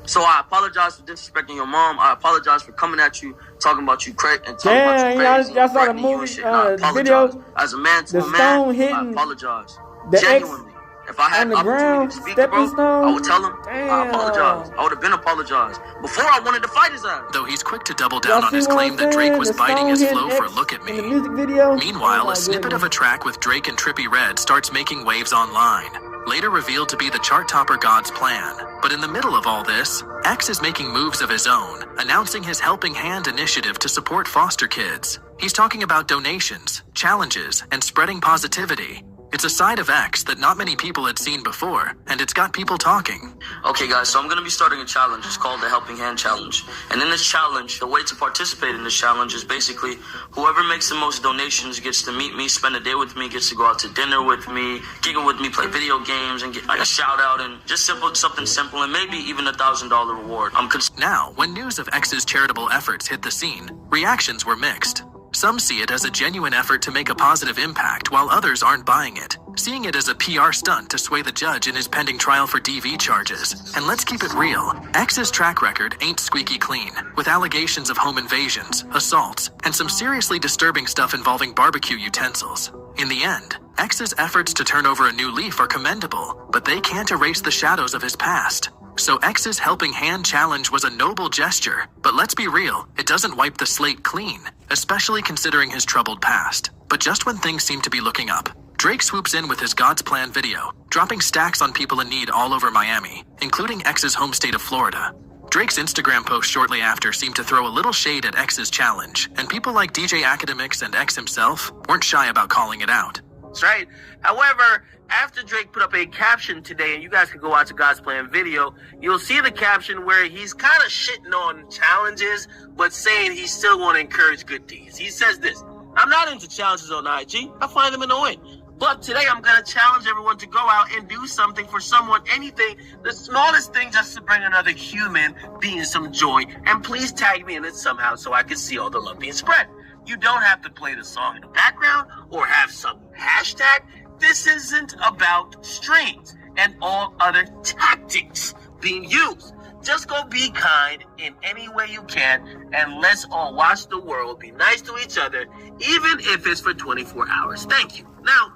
So I apologize for disrespecting your mom. I apologize for coming at you, talking about you crazy and talking about you crazy. Y'all saw the movie, the video. As a man to the a man, stone hitting I apologize. the Genuinely. If I had on the opportunity ground, to speak, stepping stone. I would tell him, I apologize. I would have been apologized. Before I wanted to fight his ass. Though he's quick to double down on his claim that Drake was biting his flow for Look at Me. Meanwhile, a snippet of a track with Drake and Trippie Redd starts making waves online. later revealed to be the chart topper God's Plan. But in the middle of all this, X is making moves of his own, announcing his Helping Hand initiative to support foster kids. He's talking about donations, challenges, and spreading positivity. It's a side of X that not many people had seen before, and it's got people talking. Okay guys, so I'm going to be starting a challenge. It's called the Helping Hand Challenge. And in this challenge, the way to participate in this challenge is basically whoever makes the most donations gets to meet me, spend a day with me, gets to go out to dinner with me, giggle with me, play video games, and get like a shout out and just something simple and maybe even $1,000 reward. Now, when news of X's charitable efforts hit the scene, reactions were mixed. Some see it as a genuine effort to make a positive impact, while others aren't buying it, seeing it as a PR stunt to sway the judge in his pending trial for DV charges. And let's keep it real, X's track record ain't squeaky clean, with allegations of home invasions, assaults, and some seriously disturbing stuff involving barbecue utensils. In the end, X's efforts to turn over a new leaf are commendable, but they can't erase the shadows of his past. So X's Helping Hand Challenge was a noble gesture, but let's be real, it doesn't wipe the slate clean, especially considering his troubled past. But just when things seem to be looking up, Drake swoops in with his God's Plan video, dropping stacks on people in need all over Miami, including X's home state of Florida. Drake's Instagram post shortly after seemed to throw a little shade at X's challenge, and people like DJ Academics and X himself weren't shy about calling it out. That's right. However, after Drake put up a caption today, and you guys can go watch the God's Plan video, you'll see the caption where he's kind of shitting on challenges, but saying he's still going to encourage good deeds. He says this: I'm not into challenges on IG. I find them annoying. But today I'm going to challenge everyone to go out and do something for someone, anything, the smallest thing, just to bring another human being some joy. And please tag me in it somehow so I can see all the love being spread. You don't have to play the song in the background or have some hashtag. This isn't about strings and all other tactics being used. Just go be kind in any way you can, and let's all watch the world be nice to each other, even if it's for 24 hours. Thank you. Now,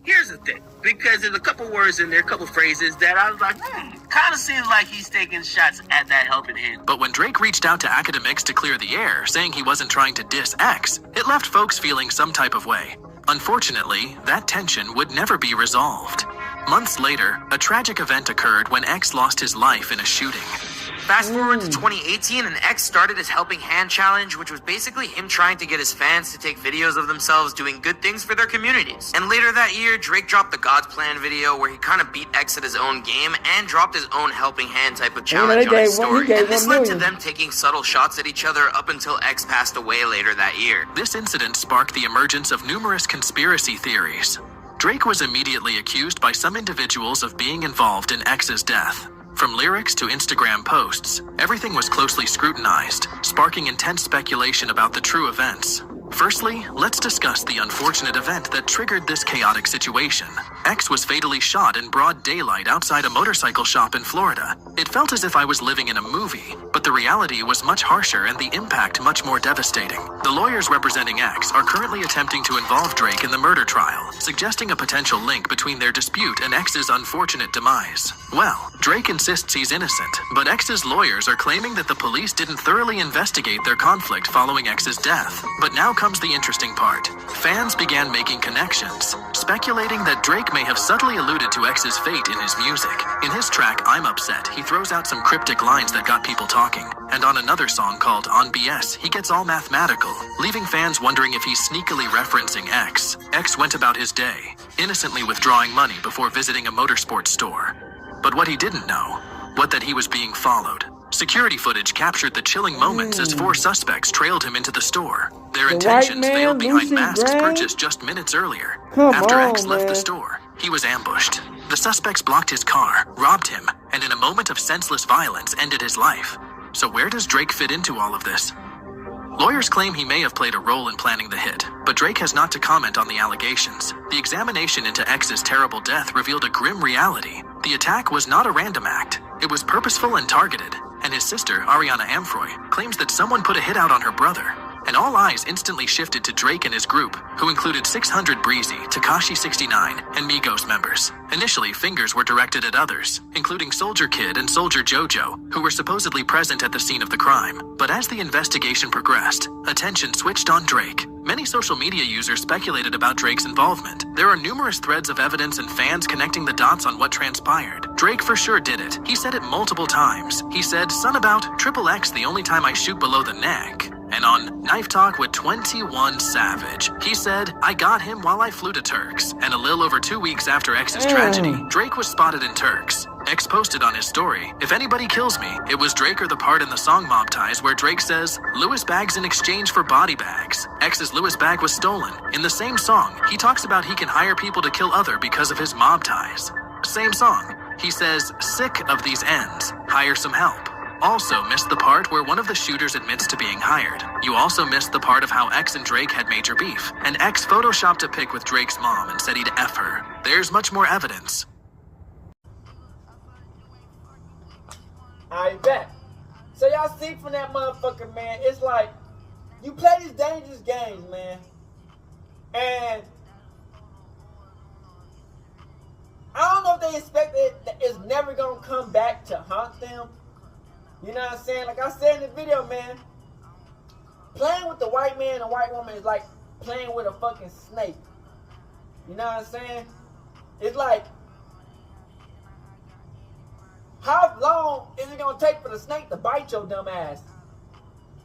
here's the thing, because there's a couple words in there, a couple phrases that I was like, kind of seems like he's taking shots at that Helping Hand. But when Drake reached out to Academics to clear the air, saying he wasn't trying to diss X, it left folks feeling some type of way. Unfortunately, that tension would never be resolved. Months later, a tragic event occurred when X lost his life in a shooting. Fast forward to 2018, and X started his Helping Hand Challenge, which was basically him trying to get his fans to take videos of themselves doing good things for their communities. And later that year, Drake dropped the God's Plan video where he kind of beat X at his own game and dropped his own Helping Hand type of challenge on his story. And this led to them taking subtle shots at each other up until X passed away later that year. This incident sparked the emergence of numerous conspiracy theories. Drake was immediately accused by some individuals of being involved in X's death. From lyrics to Instagram posts, everything was closely scrutinized, sparking intense speculation about the true events. Firstly, let's discuss the unfortunate event that triggered this chaotic situation. X was fatally shot in broad daylight outside a motorcycle shop in Florida. It felt as if I was living in a movie, but the reality was much harsher and the impact much more devastating. The lawyers representing X are currently attempting to involve Drake in the murder trial, suggesting a potential link between their dispute and X's unfortunate demise. Well, Drake insists he's innocent, but X's lawyers are claiming that the police didn't thoroughly investigate their conflict following X's death. But now comes the interesting part. Fans began making connections, speculating that Drake may have subtly alluded to X's fate in his music. In his track, I'm Upset, he throws out some cryptic lines that got people talking. And on another song called On BS, he gets all mathematical, leaving fans wondering if he's sneakily referencing X. X went about his day, innocently withdrawing money before visiting a motorsports store. But what he didn't know, was that he was being followed. Security footage captured the chilling moments as 4 suspects trailed him into the store. Their intentions veiled behind masks purchased just minutes earlier. After X left the store, he was ambushed. The suspects blocked his car, robbed him, and in a moment of senseless violence ended his life. So where does Drake fit into all of this? Lawyers claim he may have played a role in planning the hit, but Drake has not to comment on the allegations. The examination into X's terrible death revealed a grim reality. The attack was not a random act. It was purposeful and targeted, and his sister, Ariana Amfroy, claims that someone put a hit out on her brother. And all eyes instantly shifted to Drake and his group, who included 600 Breezy, Tekashi 69, and Migos members. Initially, fingers were directed at others, including Soldier Kid and Soldier JoJo, who were supposedly present at the scene of the crime. But as the investigation progressed, attention switched on Drake. Many social media users speculated about Drake's involvement. There are numerous threads of evidence and fans connecting the dots on what transpired. Drake for sure did it. He said it multiple times. He said, "Son about XXX the only time I shoot below the neck." And on Knife Talk with 21 Savage, he said, "I got him while I flew to Turks." And a little over 2 weeks after X's tragedy, Drake was spotted in Turks. X posted on his story, "If anybody kills me, it was Drake or the part in the song Mob Ties where Drake says, 'Lewis bags in exchange for body bags.' X's Lewis bag was stolen." In the same song, he talks about he can hire people to kill other because of his mob ties. Same song, he says, "Sick of these ends, hire some help." Also missed the part where one of the shooters admits to being hired. You also missed the part of how X and Drake had major beef, and X photoshopped a pic with Drake's mom and said he'd F her. There's much more evidence. I bet. So y'all see from that motherfucker, man, it's like, you play these dangerous games, man, and I don't know if they expect that it's never gonna come back to haunt them. You know what I'm saying? Like I said in the video, man, playing with the white man and white woman is like playing with a fucking snake. You know what I'm saying? It's like, how long is it gonna take for the snake to bite your dumb ass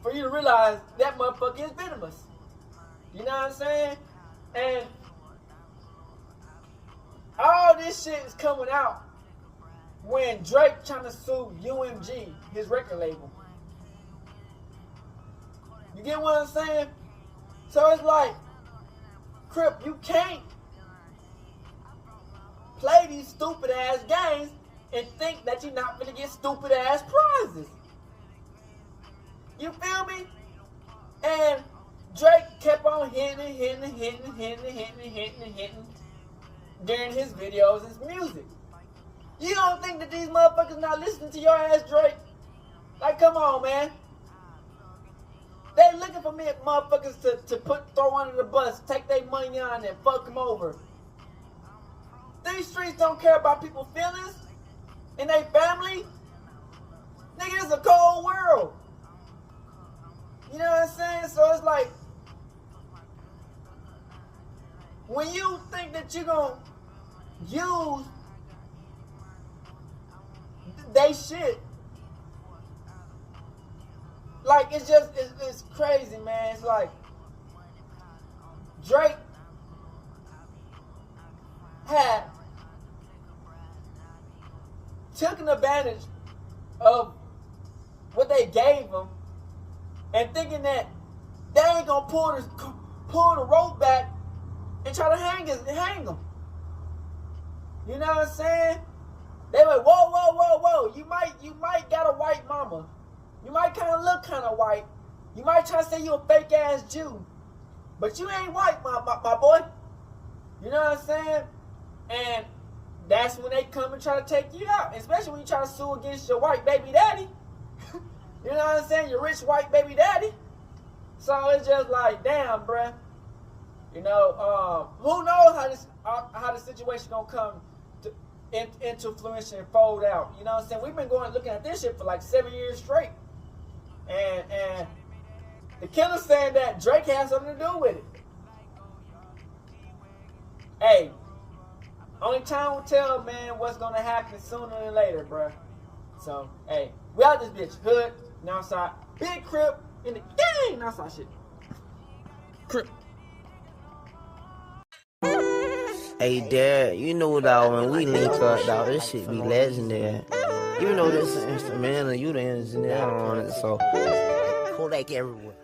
for you to realize that motherfucker is venomous? You know what I'm saying? And all this shit is coming out when Drake trying to sue UMG, his record label. You get what I'm saying? So it's like, Crip, you can't play these stupid ass games and think that you're not gonna get stupid ass prizes. You feel me? And Drake kept on hitting during his videos, his music. You don't think that these motherfuckers not listening to your ass, Drake? Like, come on, man. They looking for me motherfuckers to throw under the bus, take their money on and fuck them over. These streets don't care about people's feelings and their family. Nigga, it's a cold world. You know what I'm saying? So it's like, when you think that you're gonna use they shit, like, it's crazy, man. It's like Drake had taken advantage of what they gave him and thinking that they ain't gonna pull the rope back and try to hang him. You know what I'm saying? They went, whoa, whoa, whoa, whoa. You might got a white mama. You might kind of look kind of white. You might try to say you a fake ass Jew, but you ain't white, my boy. You know what I'm saying? And that's when they come and try to take you out, especially when you try to sue against your white baby daddy. You know what I'm saying? Your rich white baby daddy. So it's just like, damn, bruh. You know, who knows how the situation gonna come into fruition and fold out. You know what I'm saying? We've been looking at this shit for like 7 years straight. And the killer's saying that Drake has something to do with it. Hey, only time will tell, man, what's gonna happen sooner than later, bruh. So, hey, we out this bitch. Hood, Northside, Big Crip, in the gang, Northside shit. Crip. Hey, Dad, you know, dog, when we link up, dog, this shit be legendary. Even though this is instrumental, you the engineer on it, so Kodak everywhere.